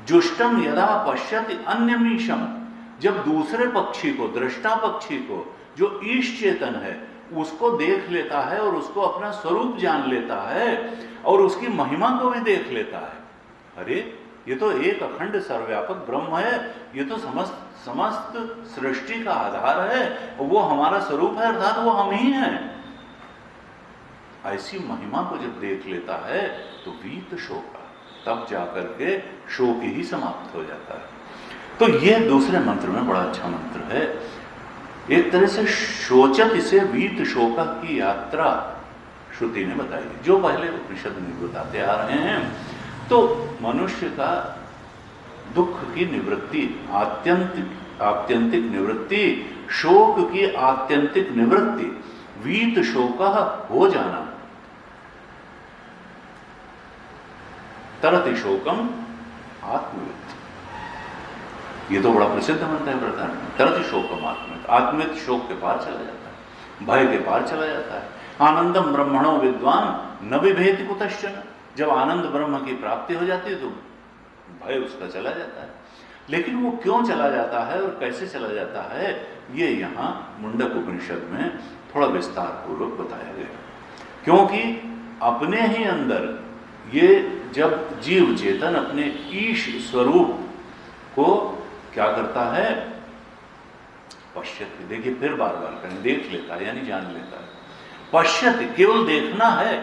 जुष्टम यदा पश्यति अन्यमीशम, जब दूसरे पक्षी को, दृष्टा पक्षी को, जो ईश चेतन है, उसको देख लेता है और उसको अपना स्वरूप जान लेता है और उसकी महिमा को भी देख लेता है, अरे ये तो एक अखंड सर्वव्यापक ब्रह्म है, ये तो समस्त सृष्टि का आधार है, और वो हमारा स्वरूप है, अर्थात वो हम ही हैं। ऐसी महिमा को जब देख लेता है तो वीत शोक, तब जाकर के शोक ही समाप्त हो जाता है। तो यह दूसरे मंत्र में बड़ा अच्छा मंत्र है। एक तरह से शोचत इसे वीत शोक की यात्रा श्रुति ने बताई, जो पहले उपनिषद में बताते आ रहे हैं। तो मनुष्य का दुख की निवृत्ति, आत्यंतिक निवृत्ति, शोक की आत्यंतिक निवृत्ति, वीत शोक हो जाना, तरति शोकम आत्मवित्। ये तो बड़ा प्रसिद्ध मंत्र है प्रधान में, तरति शोकम आत्मवित्। आत्मवित् शोक के पार चला जाता है, भय के पार चला जाता है। आनंदम ब्रह्मणो विद्वान न बिभेति कुतश्चन। जब आनंद ब्रह्म की प्राप्ति हो जाती है तो भय उसका चला जाता है। लेकिन वो क्यों चला जाता है और कैसे चला जाता है, ये यहाँ मुंडक उपनिषद में थोड़ा विस्तार पूर्वक बताया गया। क्योंकि अपने ही अंदर ये जब जीव चेतन अपने ईश स्वरूप को क्या करता है, पश्यति, देखिए फिर बार बार करें, देख लेता है यानी जान लेता है। पश्यति केवल देखना है,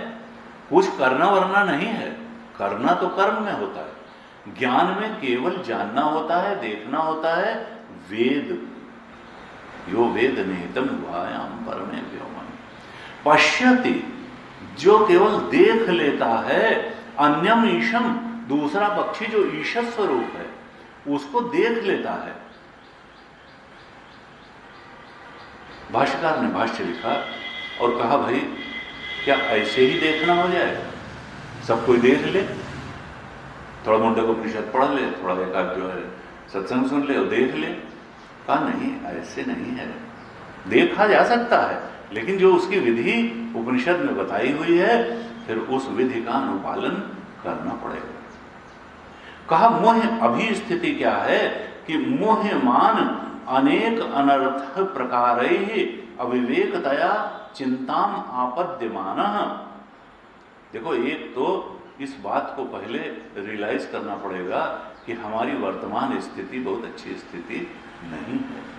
कुछ करना वरना नहीं है। करना तो कर्म में होता है, ज्ञान में केवल जानना होता है, देखना होता है। वेद यो वेद निहितम गुहायाम परमे व्योमन। पश्यति जो केवल देख लेता है, अन्यम ईशम दूसरा पक्षी जो ईशत स्वरूप है उसको देख लेता है। भाष्यकार ने भाष्य लिखा और कहा भाई क्या ऐसे ही देखना हो जाएगा, सब कोई देख ले, थोड़ा मुंडक उपनिषद पढ़ ले, थोड़ा एकाध जो है सत्संग सुन ले और देख ले। कहा नहीं, ऐसे नहीं है, देखा जा सकता है लेकिन जो उसकी विधि उपनिषद में बताई हुई है फिर उस विधि का अनुपालन करना पड़ेगा। कहा मोह अभी स्थिति क्या है कि मोहमान अनेक अनर्थ प्रकारैः अविवेकतया चिंताम आपद्यमान। देखो एक तो इस बात को पहले रियलाइज करना पड़ेगा कि हमारी वर्तमान स्थिति बहुत अच्छी स्थिति नहीं है।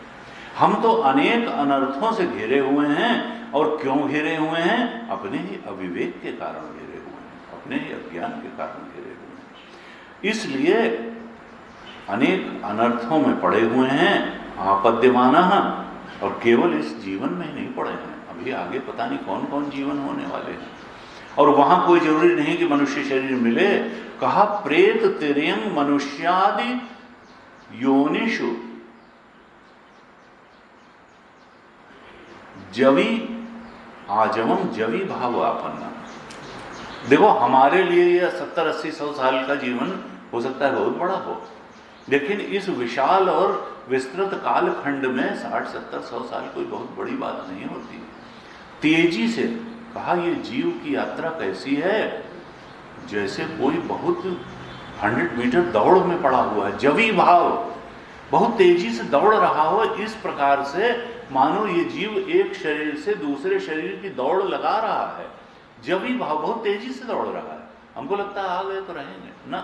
हम तो अनेक अनर्थों से घिरे हुए हैं। और क्यों घिरे हुए हैं? अपने ही अविवेक के कारण घिरे हुए हैं, अपने ही अज्ञान के कारण घिरे हुए हैं। इसलिए अनेक अनर्थों में पड़े हुए हैं, आपद्यमान। और केवल इस जीवन में ही नहीं पड़े हैं, अभी आगे पता नहीं कौन कौन जीवन होने वाले हैं। और वहां कोई जरूरी नहीं कि मनुष्य शरीर मिले। कहा प्रेत तिर्यंग मनुष्यादि योनिषु जवी आजमम जवी भावापन्ना। देखो हमारे लिए यह 70, 80, 100 साल का जीवन हो सकता है बहुत बड़ा हो, लेकिन इस विशाल और विस्तृत कालखंड में 60, 70, 100 साल कोई बहुत बड़ी बात नहीं होती। तेजी से कहा ये जीव की यात्रा कैसी है, जैसे कोई बहुत 100 मीटर दौड़ में पड़ा हुआ है, जवी भाव, बहुत तेजी से दौड़ रहा हो। इस प्रकार से मानो ये जीव एक शरीर से दूसरे शरीर की दौड़ लगा रहा है। जवी भाव, बहुत तेजी से दौड़ रहा है। हमको लगता है आ गए तो रहेंगे ना।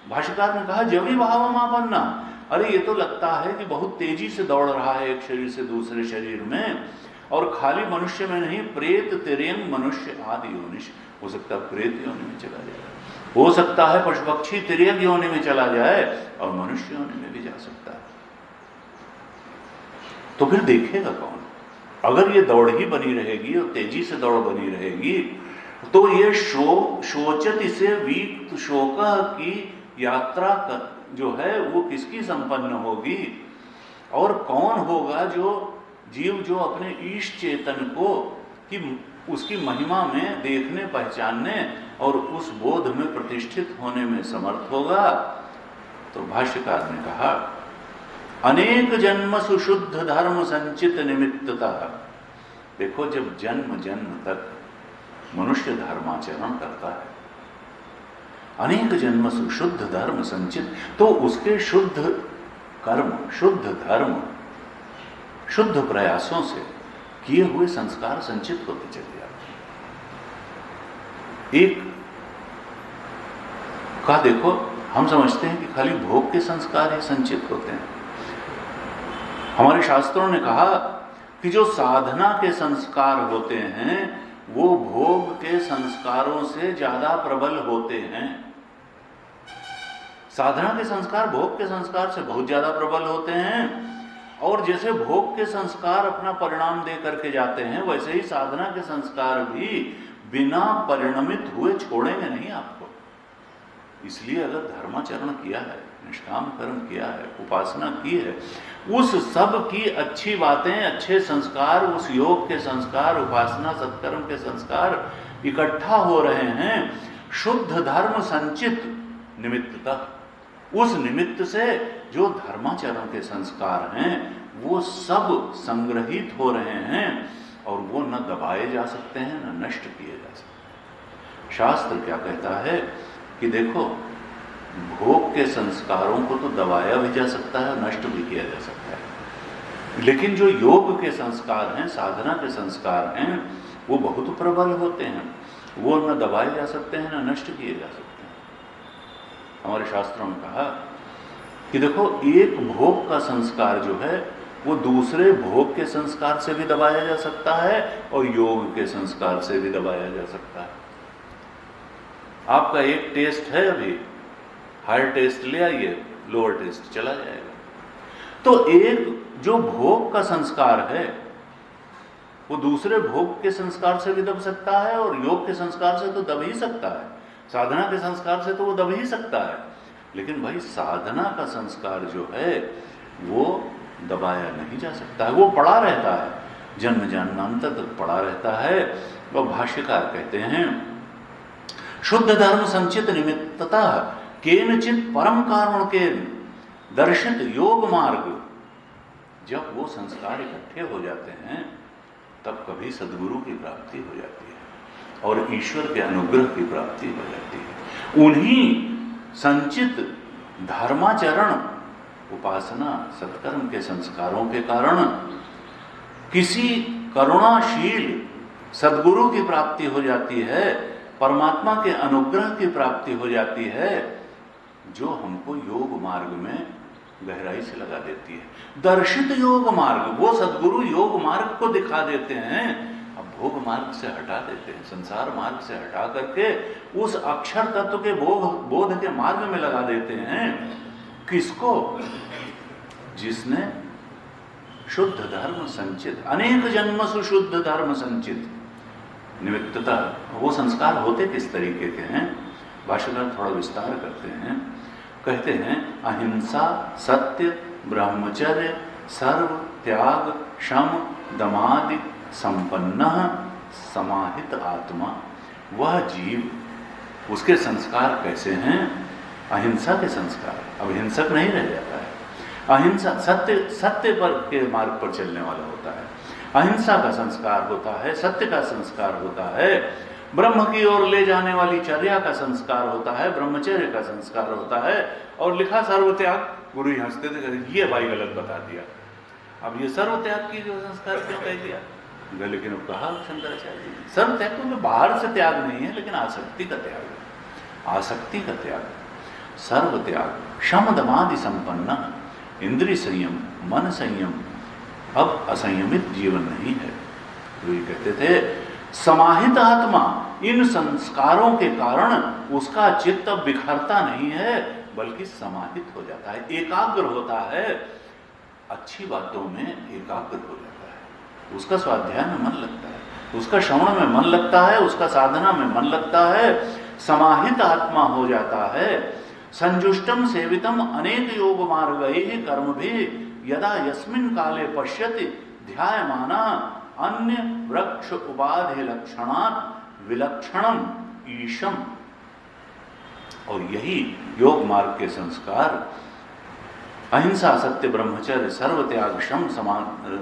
भाष्यकार ने कहा जवी भाव मापन्ना, अरे ये तो लगता है कि बहुत तेजी से दौड़ रहा है एक शरीर से दूसरे शरीर में। और खाली मनुष्य में नहीं, प्रेत तिर्यंग मनुष्य आदि योनिश, हो सकता है प्रेत योनि में चला जाए, हो सकता है पशु पक्षी तिर्यक योनि में चला जाए और मनुष्य योनि में भी जा सकता है। तो फिर देखेगा कौन? अगर ये दौड़ ही बनी रहेगी और तेजी से दौड़ बनी रहेगी तो ये शोचत से वीत शोक की यात्रा जो है वो किसकी संपन्न होगी? और कौन होगा जो जीव जो अपने ईश चेतन को कि उसकी महिमा में देखने पहचानने और उस बोध में प्रतिष्ठित होने में समर्थ होगा? तो भाष्यकार ने कहा अनेक जन्म सुशुद्ध धर्म संचित निमित्तता। देखो जब जन्म जन्म तक मनुष्य धर्माचरण करता है, अनेक जन्म सुशुद्ध धर्म संचित, तो उसके शुद्ध कर्म, शुद्ध धर्म, शुद्ध प्रयासों से किए हुए संस्कार संचित होते चले जाते हैं। एक का देखो हम समझते हैं कि खाली भोग के संस्कार ही संचित होते हैं। हमारे शास्त्रों ने कहा कि जो साधना के संस्कार होते हैं वो भोग के संस्कारों से ज्यादा प्रबल होते हैं। साधना के संस्कार भोग के संस्कार से बहुत ज्यादा प्रबल होते हैं, और जैसे भोग के संस्कार अपना परिणाम दे करके जाते हैं, वैसे ही साधना के संस्कार भी बिना परिणमित हुए छोड़ेंगे नहीं आपको। इसलिए अगर धर्माचरण किया है, निष्काम कर्म किया है, उपासना की है, उस सब की अच्छी बातें, अच्छे संस्कार, उस योग के संस्कार, उपासना सत्कर्म के संस्कार इकट्ठा हो रहे हैं शुद्ध धर्म संचित निमित्ततः। उस निमित्त से जो धर्माचरण के संस्कार हैं वो सब संग्रहित हो रहे हैं, और वो न दबाए जा सकते हैं न नष्ट किए जा सकते। शास्त्र क्या कहता है कि देखो, भोग के संस्कारों को तो दबाया भी जा सकता है, नष्ट भी किया जा सकता है, लेकिन जो योग के संस्कार हैं, साधना के संस्कार हैं, वो बहुत प्रबल होते हैं। वो न दबाए जा सकते हैं न नष्ट किए जा सकते हैं। हमारे शास्त्रों में कहा कि देखो, एक भोग का संस्कार जो है वो दूसरे भोग के संस्कार से भी दबाया जा सकता है और योग के संस्कार से भी दबाया जा सकता है। आपका एक टेस्ट है, अभी हायर टेस्ट ले आइए, लोअर टेस्ट चला जाएगा। तो एक जो भोग का संस्कार है वो दूसरे भोग के संस्कार से भी दब सकता है, और योग के संस्कार से तो दब ही सकता है, साधना के संस्कार से तो वो दब ही सकता है। लेकिन भाई साधना का संस्कार जो है वो दबाया नहीं जा सकता है, वो पड़ा रहता है, जन्म जन्मांत तक पड़ा रहता है। वो भाष्यकार कहते हैं, शुद्ध धर्म संचित निमित्ततः केनचित परम कारण के दर्शित योग मार्ग, जब वो संस्कार इकट्ठे हो जाते हैं तब कभी सद्गुरु की प्राप्ति हो जाती है और ईश्वर के अनुग्रह की प्राप्ति हो जाती है। उन्हीं संचित धर्माचरण, उपासना, सत्कर्म के संस्कारों के कारण किसी करुणाशील सद्गुरु की प्राप्ति हो जाती है, परमात्मा के अनुग्रह की प्राप्ति हो जाती है, जो हमको योग मार्ग में गहराई से लगा देती है। दर्शित योग मार्ग, वो सद्गुरु योग मार्ग को दिखा देते हैं, अब भोग मार्ग से हटा देते हैं, संसार मार्ग से हटा करके उस अक्षर तत्व के बोध के मार्ग में लगा देते हैं। किसको? जिसने शुद्ध धर्म संचित, अनेक जन्म सुशुद्ध धर्म संचित निमित्ततः। वो संस्कार होते किस तरीके के हैं? भाष्यकार थोड़ा विस्तार करते हैं। कहते हैं, अहिंसा, सत्य, ब्रह्मचर्य, सर्व त्याग, शम, दमादि संपन्न समाहित आत्मा, वह जीव, उसके संस्कार कैसे हैं? अहिंसा के संस्कार, अब हिंसक नहीं रह जाता है। अहिंसा सत्य पर के मार्ग पर चलने वाला होता है। अहिंसा का संस्कार होता है, सत्य का संस्कार होता है, ब्रह्म की ओर ले जाने वाली चर्या का संस्कार होता है, ब्रह्मचर्य का संस्कार होता है। और लिखा सर्वत्याग, गुरु ही हंसते थे, ये भाई गलत बता दिया, अब ये सर्वत्याग की जो संस्कार क्यों कह दिया? लेकिन वो कहा शंकराचार्य जी, सर्वत्याग तो बाहर से त्याग नहीं है, लेकिन आसक्ति का त्याग है, आसक्ति का त्याग, सर्व त्याग, शम दमादि संपन्न, इंद्रिय संयम, मन संयम, अब असंयमित जीवन नहीं है। तो ये कहते थे, समाहित आत्मा, इन संस्कारों के कारण उसका चित्त बिखरता नहीं है, बल्कि समाहित हो जाता है, एकाग्र होता है, अच्छी बातों में एकाग्र हो जाता है, उसका स्वाध्याय में मन लगता है, उसका श्रवण में मन लगता है, उसका साधना में मन लगता है, समाहित आत्मा हो जाता है। संजुष्टम सेवितम अनेक योग मार्गैः कर्म भी यदा यस्मिन् काले पश्यति ध्यायमाना अन्य वृक्ष उपाधि लक्षणात् विलक्षणम ईशम। और यही योग मार्ग के संस्कार, अहिंसा, सत्य, ब्रह्मचर्य, सर्व त्याग, शम,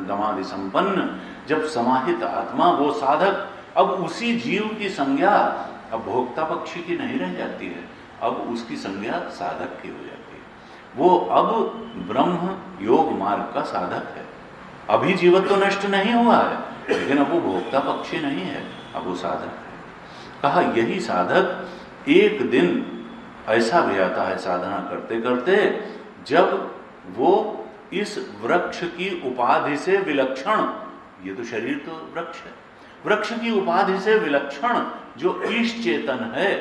दमादि संपन्न, जब समाहित आत्मा, वो साधक, अब उसी जीव की संज्ञा अब भोक्ता पक्षी की नहीं रह जाती है, अब उसकी संज्ञा साधक की हो जाती है। वो अब ब्रह्म योग मार्ग का साधक है। अभी जीवन तो नष्ट नहीं हुआ है, लेकिन अब वो भोक्ता पक्षी नहीं है, अब वो साधक है। कहा, यही साधक एक दिन ऐसा भी आता है साधना करते करते, जब वो इस वृक्ष की उपाधि से विलक्षण, ये तो शरीर तो वृक्ष है, वृक्ष की उपाधि से विलक्षण जो ईश चेतन है,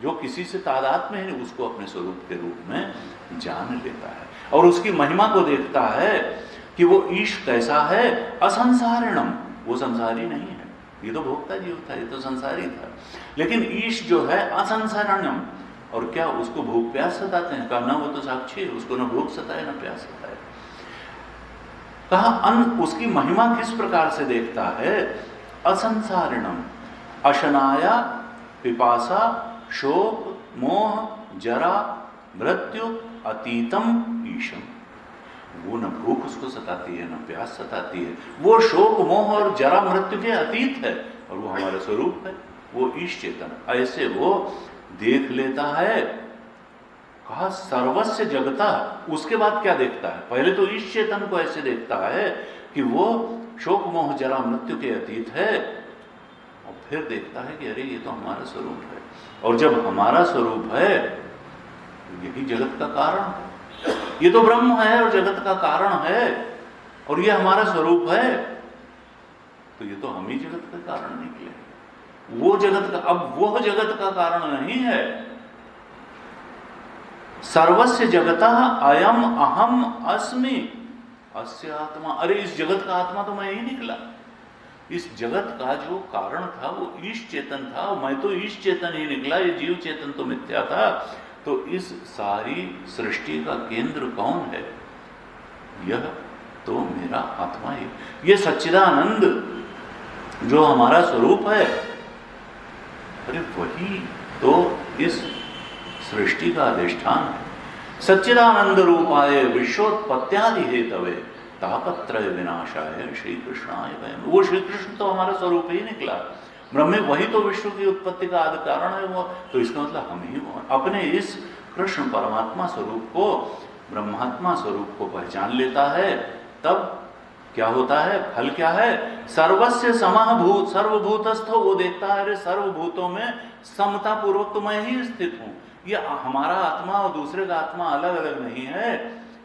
जो किसी से तादात्म्य है, उसको अपने स्वरूप के रूप में जान लेता है और उसकी महिमा को देखता है कि वो ईश कैसा है। असंसारिणम, वो संसारी नहीं है, ये तो भोक्ता जीव था, ये तो संसारी था। लेकिन ईश जो है असंसारिणम, और क्या उसको भूख प्यास सताते हैं? कहा ना, वो तो साक्षी है, उसको ना भूख सताए ना प्यास सताए। कहा उसकी महिमा किस प्रकार से देखता है? असंसारिणम, अशनाया पिपासा शोक मोह जरा मृत्यु अतीतम ईशम। वो न भूख उसको सताती है, न प्यास सताती है, वो शोक मोह और जरा मृत्यु के अतीत है, और वो हमारा स्वरूप है, वो ईश चेतन। ऐसे वो देख लेता है। कहा सर्वस्य जगता। उसके बाद क्या देखता है? पहले तो ईश चेतन को ऐसे देखता है कि वो शोक मोह जरा मृत्यु के अतीत है, और फिर देखता है कि अरे ये तो हमारा स्वरूप है, और जब हमारा स्वरूप है यही जगत का कारण है, ये तो ब्रह्म है और जगत का कारण है, और ये हमारा स्वरूप है, तो ये तो हम ही जगत का कारण निकले। वो जगत का, अब वो जगत का कारण नहीं है। सर्वस्य जगता अयम अहम अस्मि अस्य आत्मा। अरे इस जगत का आत्मा तो मैं ही निकला। इस जगत का जो कारण था वो ईश चेतन था, मैं तो ईश चेतन ही निकला, ये जीव चेतन तो मिथ्या था। तो इस सारी सृष्टि का केंद्र कौन है? यह तो मेरा आत्मा ही, ये सच्चिदानंद जो हमारा स्वरूप है, अरे वही तो इस सृष्टि का अधिष्ठान है। सच्चिदानंद रूपाय विश्वोत्पत्त्यादि हेतवे तापत्रय विनाशाय श्री कृष्णाय वयम्। वो श्री कृष्ण तो हमारा स्वरूप ही निकला, ब्रह्म वही तो विश्व की उत्पत्ति का आदि कारण है वो। तो इसका मतलब हम ही वो अपने इस कृष्ण परमात्मा स्वरूप को, ब्रह्मात्मा स्वरूप को पहचान लेता है, तब क्या होता है? फल क्या है? सर्वस्य समाभूत सर्वभूतस्थ। वो देखता है अरे सर्वभूतों में समता पूर्वक तो मैं ही स्थित हूं, ये हमारा आत्मा और दूसरे का आत्मा अलग अलग नहीं है।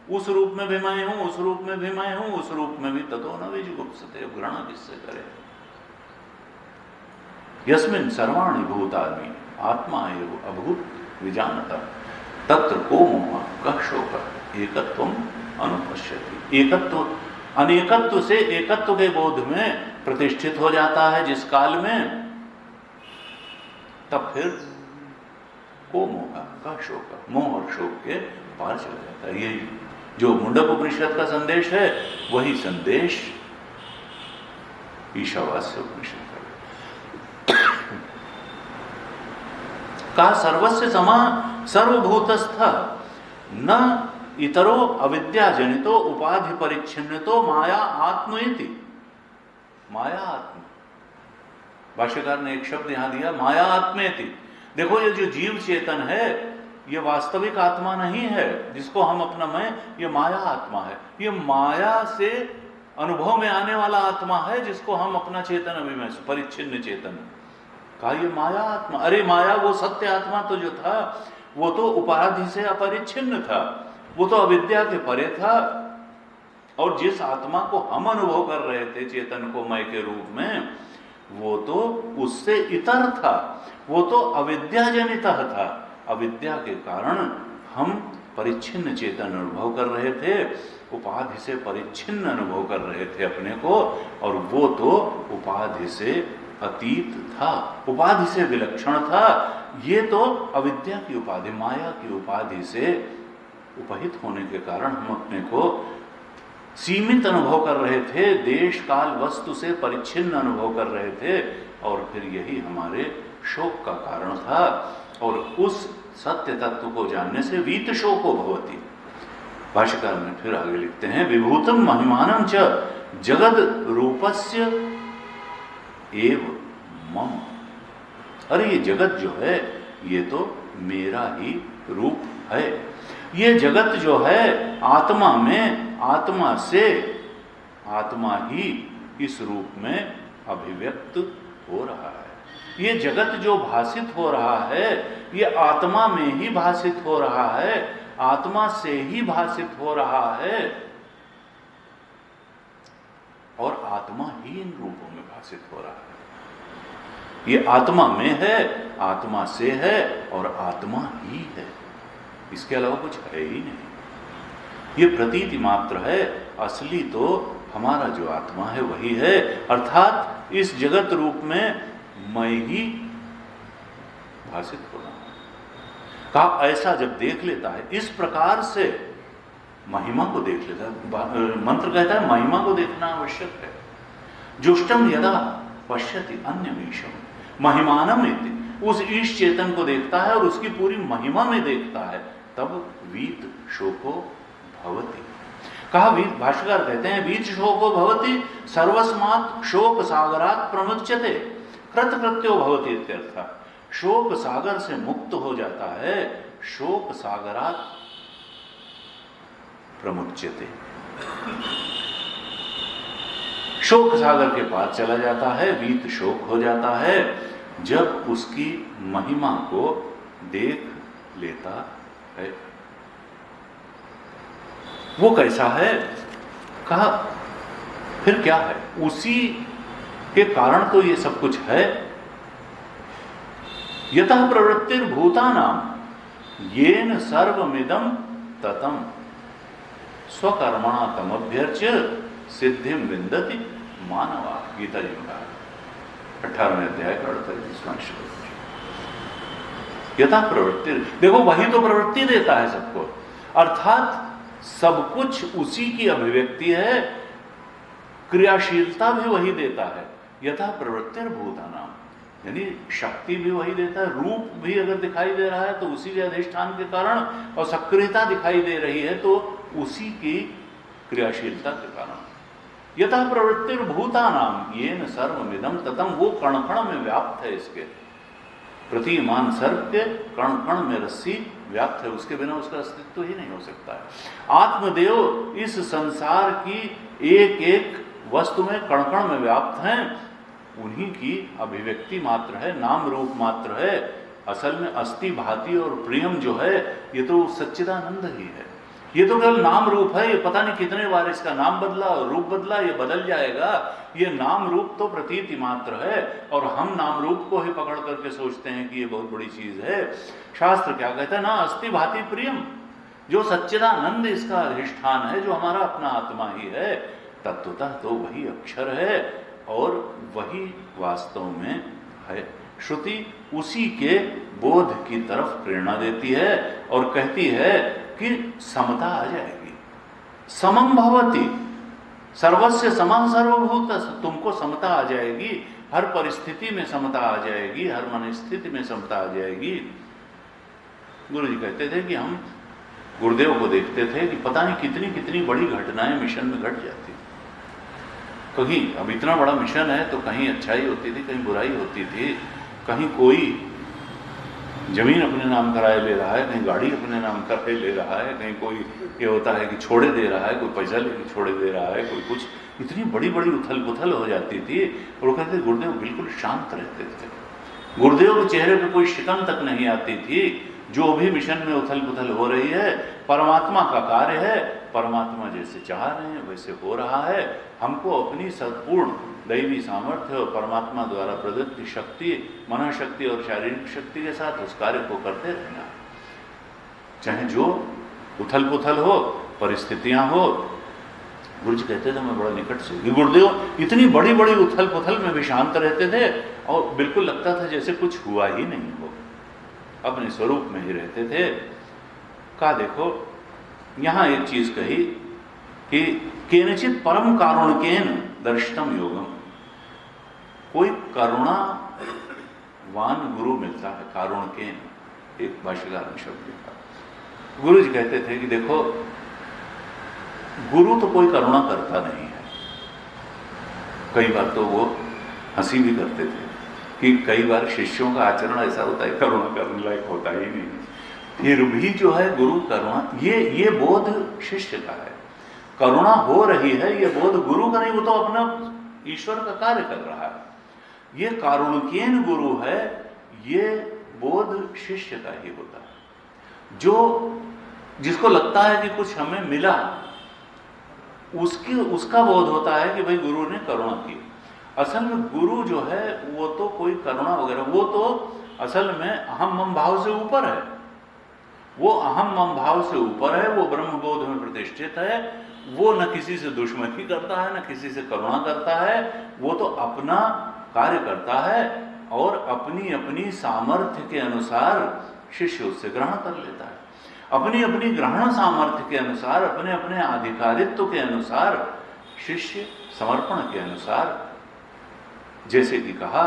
उस रूप में भी मैं हूं, उस रूप में भी मैं हूं, उस रूप में भी ततो न विजुगुप्सते। ग्रहण किससे करे? यस्मिन् सर्वाणि भूतानि आत्मा एव अभूत विजानता तत्र को मोह कः शोकः एकत्वम् अनुपश्यति। एकत्व अनेकत्व से एकत्व के बोध में प्रतिष्ठित हो जाता है जिस काल में, तब फिर को मोह का शोक, मोह और शोक के पार चला जाता है। ये जो मुंडक उपनिषद का संदेश है वही संदेश ईशावास्य उपनिषद का। सर्वस्य समा सर्वभूतस्थ न इतरो अविद्या जनितो उपाधि परिच्छिन्नतो माया आत्म इति। माया आत्म, भाष्यकार ने एक शब्द यहां दिया, माया आत्मेति। देखो ये जो जीव चेतन है ये वास्तविक आत्मा नहीं है जिसको हम अपना मैं, ये माया आत्मा है। ये माया से अनुभव में आने वाला आत्मा है जिसको हम अपना चेतन अभिमय परिच्छिन्न चेतन कहा, ये माया आत्मा। अरे माया वो सत्य आत्मा तो जो था वो तो उपाधि से अपरिच्छिन्न था, वो तो अविद्या के परे था। और जिस आत्मा को हम अनुभव कर रहे थे चेतन को मय के रूप में, वो तो उससे इतर था, वो तो अविद्या जनित था। अविद्या के कारण हम परिच्छिन्न चेतन अनुभव कर रहे थे, उपाधि से परिच्छिन्न अनुभव कर रहे थे अपने को, और वो तो उपाधि से अतीत था, उपाधि से विलक्षण था। ये तो अविद्या की उपाधि, माया की उपाधि से उपहित होने के कारण हम अपने को सीमित अनुभव कर रहे थे, देश काल वस्तु से परिच्छिन्न अनुभव कर रहे थे, और फिर यही हमारे शोक का कारण था। और उस सत्य तत्व को जानने से वीत शोको भवति। भाष्यकार में फिर आगे लिखते हैं, विभूतम महिमानं च जगद रूपस्य एव मम। अरे ये जगत जो है ये तो मेरा ही रूप है। ये जगत जो है आत्मा में, आत्मा से, आत्मा ही इस रूप में अभिव्यक्त हो रहा है। ये जगत जो भासित हो रहा है ये आत्मा में ही भासित हो रहा है, आत्मा से ही भासित हो रहा है, और आत्मा ही इन रूपों में भासित हो रहा है। ये आत्मा में है, आत्मा से है और आत्मा ही है, इसके अलावा कुछ है ही नहीं। ये प्रतीति मात्र है, असली तो हमारा जो आत्मा है वही है। अर्थात इस जगत रूप में मैं ही भाषित हो रहा हूं। कहा ऐसा जब देख लेता है, इस प्रकार से महिमा को देख लेता है। मंत्र कहता है महिमा को देखना आवश्यक है। जुष्टम यदा पश्यति अन्यमीशम महिमानम इति, उस ईश चेतन को देखता है और उसकी पूरी महिमा में देखता है, तब वीत शोको भवति। कहा वीत, भाष्यकार कहते हैं वीत शोको भवति सर्वस्मात् शोक सागरात् प्रमुच्यते कृतकृत्यो भवति इत्यर्थ। शोक सागर से मुक्त हो जाता है, शोक सागरात् प्रमुच्यते, शोक सागर के पास चला जाता है, वीत शोक हो जाता है जब उसकी महिमा को देख लेता है। वो कैसा है? कहा फिर क्या है, उसी के कारण तो ये सब कुछ है। यतः प्रवृत्तिर्भूतानां येन सर्वमिदं ततं स्वकर्मणा तमभ्यर्च्य सिद्धिं विन्दति मानवा। गीता जी में कहा 18वें अध्याय का 38वां श्लोक। यथा प्रवृत्ति, देखो वही तो प्रवृत्ति देता है सबको, अर्थात सब कुछ उसी की अभिव्यक्ति है, क्रियाशीलता भी वही देता है। यथा प्रवृत्तिर्भूतानां, यानी शक्ति भी वही देता है, रूप भी अगर दिखाई दे रहा है तो उसी के अधिष्ठान के कारण, और सक्रियता दिखाई दे रही है तो उसी की क्रियाशीलता के कारण। यथा प्रवृत्तिर्भूतानां येन सर्वमिदं ततं, वो कण कण में व्याप्त है, इसके प्रतिमान सर्प के कण कण में रस्सी व्याप्त है, उसके बिना उसका अस्तित्व ही नहीं हो सकता है। आत्मदेव इस संसार की एक एक वस्तु में कण कण में व्याप्त हैं, उन्हीं की अभिव्यक्ति मात्र है, नाम रूप मात्र है। असल में अस्ति भाति और प्रियम जो है ये तो सच्चिदानंद ही है, ये तो केवल नाम रूप है। ये पता नहीं कितने बार इसका नाम बदला और रूप बदला, ये बदल जाएगा। ये नाम रूप तो प्रतीति मात्र है और हम नाम रूप को ही पकड़ करके सोचते हैं कि ये बहुत बड़ी चीज है। शास्त्र क्या कहता है ना, अस्ति भाति प्रियम, जो सच्चिदानंद इसका अधिष्ठान है, जो हमारा अपना आत्मा ही है, तत्वतः तो वही अक्षर है और वही वास्तव में है। श्रुति उसी के बोध की तरफ प्रेरणा देती है और कहती है कि समता आ जाएगी। समम भवति सर्वस्य समं सर्वभूत, तुमको समता आ जाएगी, हर परिस्थिति में समता आ जाएगी, हर मनस्थिति में समता आ जाएगी। गुरु जी कहते थे कि हम गुरुदेव को देखते थे कि पता नहीं कितनी कितनी बड़ी घटनाएं मिशन में घट जाती। कहीं अब इतना बड़ा मिशन है तो कहीं अच्छाई होती थी, कहीं बुराई होती थी, कहीं कोई जमीन अपने नाम कराए ले रहा है, कहीं गाड़ी अपने नाम कराए ले रहा है, कहीं कोई ये होता है कि छोड़े दे रहा है, कोई पैसा लेके छोड़े दे रहा है, कोई कुछ, इतनी बड़ी बड़ी उथल पुथल हो जाती थी। और वो कहते गुरुदेव बिल्कुल शांत रहते थे, गुरुदेव के चेहरे पे कोई शिकन तक नहीं आती थी। जो भी मिशन में उथल पुथल हो रही है परमात्मा का कार्य है, परमात्मा जैसे चाह रहे हैं वैसे हो रहा है। हमको अपनी संपूर्ण दैवी सामर्थ्य और परमात्मा द्वारा प्रदत्त शक्ति, मन शक्ति और शारीरिक शक्ति के साथ उस कार्य को करते रहना, चाहे जो उथल पुथल हो, परिस्थितियां हो। गुरु जी कहते थे मैं बड़ा निकट से, गुरुदेव इतनी बड़ी बड़ी उथल पुथल में भी शांत रहते थे और बिल्कुल लगता था जैसे कुछ हुआ ही नहीं हो, अपने स्वरूप में ही रहते थे। कहा देखो यहां एक चीज कही कि केनचित परम कारुणिकेन दर्शितम योगम, कोई करुणावान गुरु मिलता है, कारुणिकेन, एक भाष्यकार ने शब्द लिखा। गुरु जी कहते थे कि देखो गुरु तो कोई करुणा करता नहीं है, कई बार तो वो हंसी भी करते थे कि कई बार शिष्यों का आचरण ऐसा होता है करुणा करने लायक होता ही नहीं, फिर भी जो है गुरु करुणा, ये बोध शिष्य का है। करुणा हो रही है ये बोध गुरु का नहीं, वो तो अपना ईश्वर का कार्य कर रहा है। ये कारुणिकेन गुरु है, ये बोध शिष्य का ही होता है। जो जिसको लगता है कि कुछ हमें मिला, उसका बोध होता है कि भाई गुरु ने करुणा की। असल में गुरु जो है वो तो कोई करुणा वगैरह, वो तो असल में अहम मम भाव से ऊपर है, वो अहम मम भाव से ऊपर है, वो ब्रह्मबोध में प्रतिष्ठित है, वो न किसी से दुश्मनी करता है न किसी से करुणा करता है, वो तो अपना कार्य करता है और अपनी अपनी सामर्थ्य के अनुसार शिष्य उससे ग्रहण कर लेता है, अपनी अपनी ग्रहण सामर्थ्य के अनुसार, अपने अपने आधिकारित्व के अनुसार, शिष्य समर्पण के अनुसार। जैसे कि कहा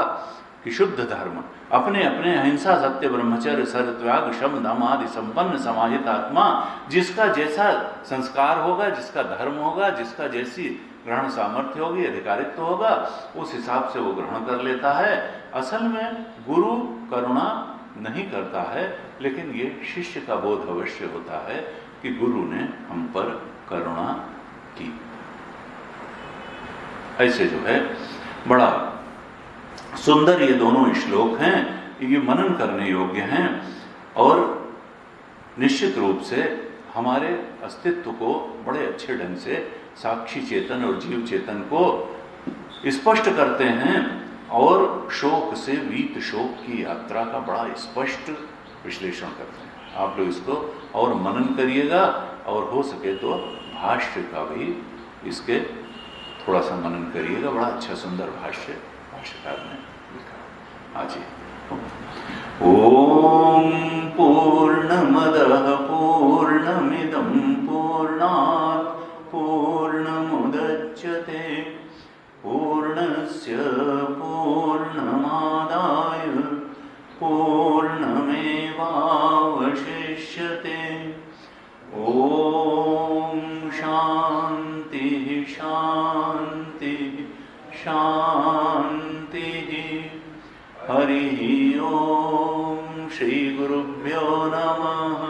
कि शुद्ध धर्म अपने अपने अहिंसा सत्य ब्रह्मचर्य सरत्याग शम दम आदि संपन्न समाहित आत्मा, जिसका जैसा संस्कार होगा, जिसका धर्म होगा, जिसका जैसी ग्रहण सामर्थ्य होगी, अधिकारित्व होगा, उस हिसाब से वो ग्रहण कर लेता है। असल में गुरु करुणा नहीं करता है, लेकिन ये शिष्य का बोध अवश्य होता है कि गुरु ने हम पर करुणा की। ऐसे जो है बड़ा सुंदर ये दोनों श्लोक हैं, ये मनन करने योग्य हैं और निश्चित रूप से हमारे अस्तित्व को बड़े अच्छे ढंग से साक्षी चेतन और जीव चेतन को स्पष्ट करते हैं और शोक से वीत शोक की यात्रा का बड़ा स्पष्ट विश्लेषण करते हैं। आप लोग इसको और मनन करिएगा और हो सके तो भाष्य का भी इसके थोड़ा सा मनन करिएगा, बड़ा अच्छा सुंदर भाष्य भाष्यकार ने लिखा। आज ओम पूर्णमदः पूर्णमिदं पूर्णात् पूर्णमुदच्यते पूर्णस्य पूर्णमादाय पूर्णमेवावशिष्यते। ओम शांति शांति शांति। हरि ओम श्री गुरुभ्यो नमः।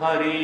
हरि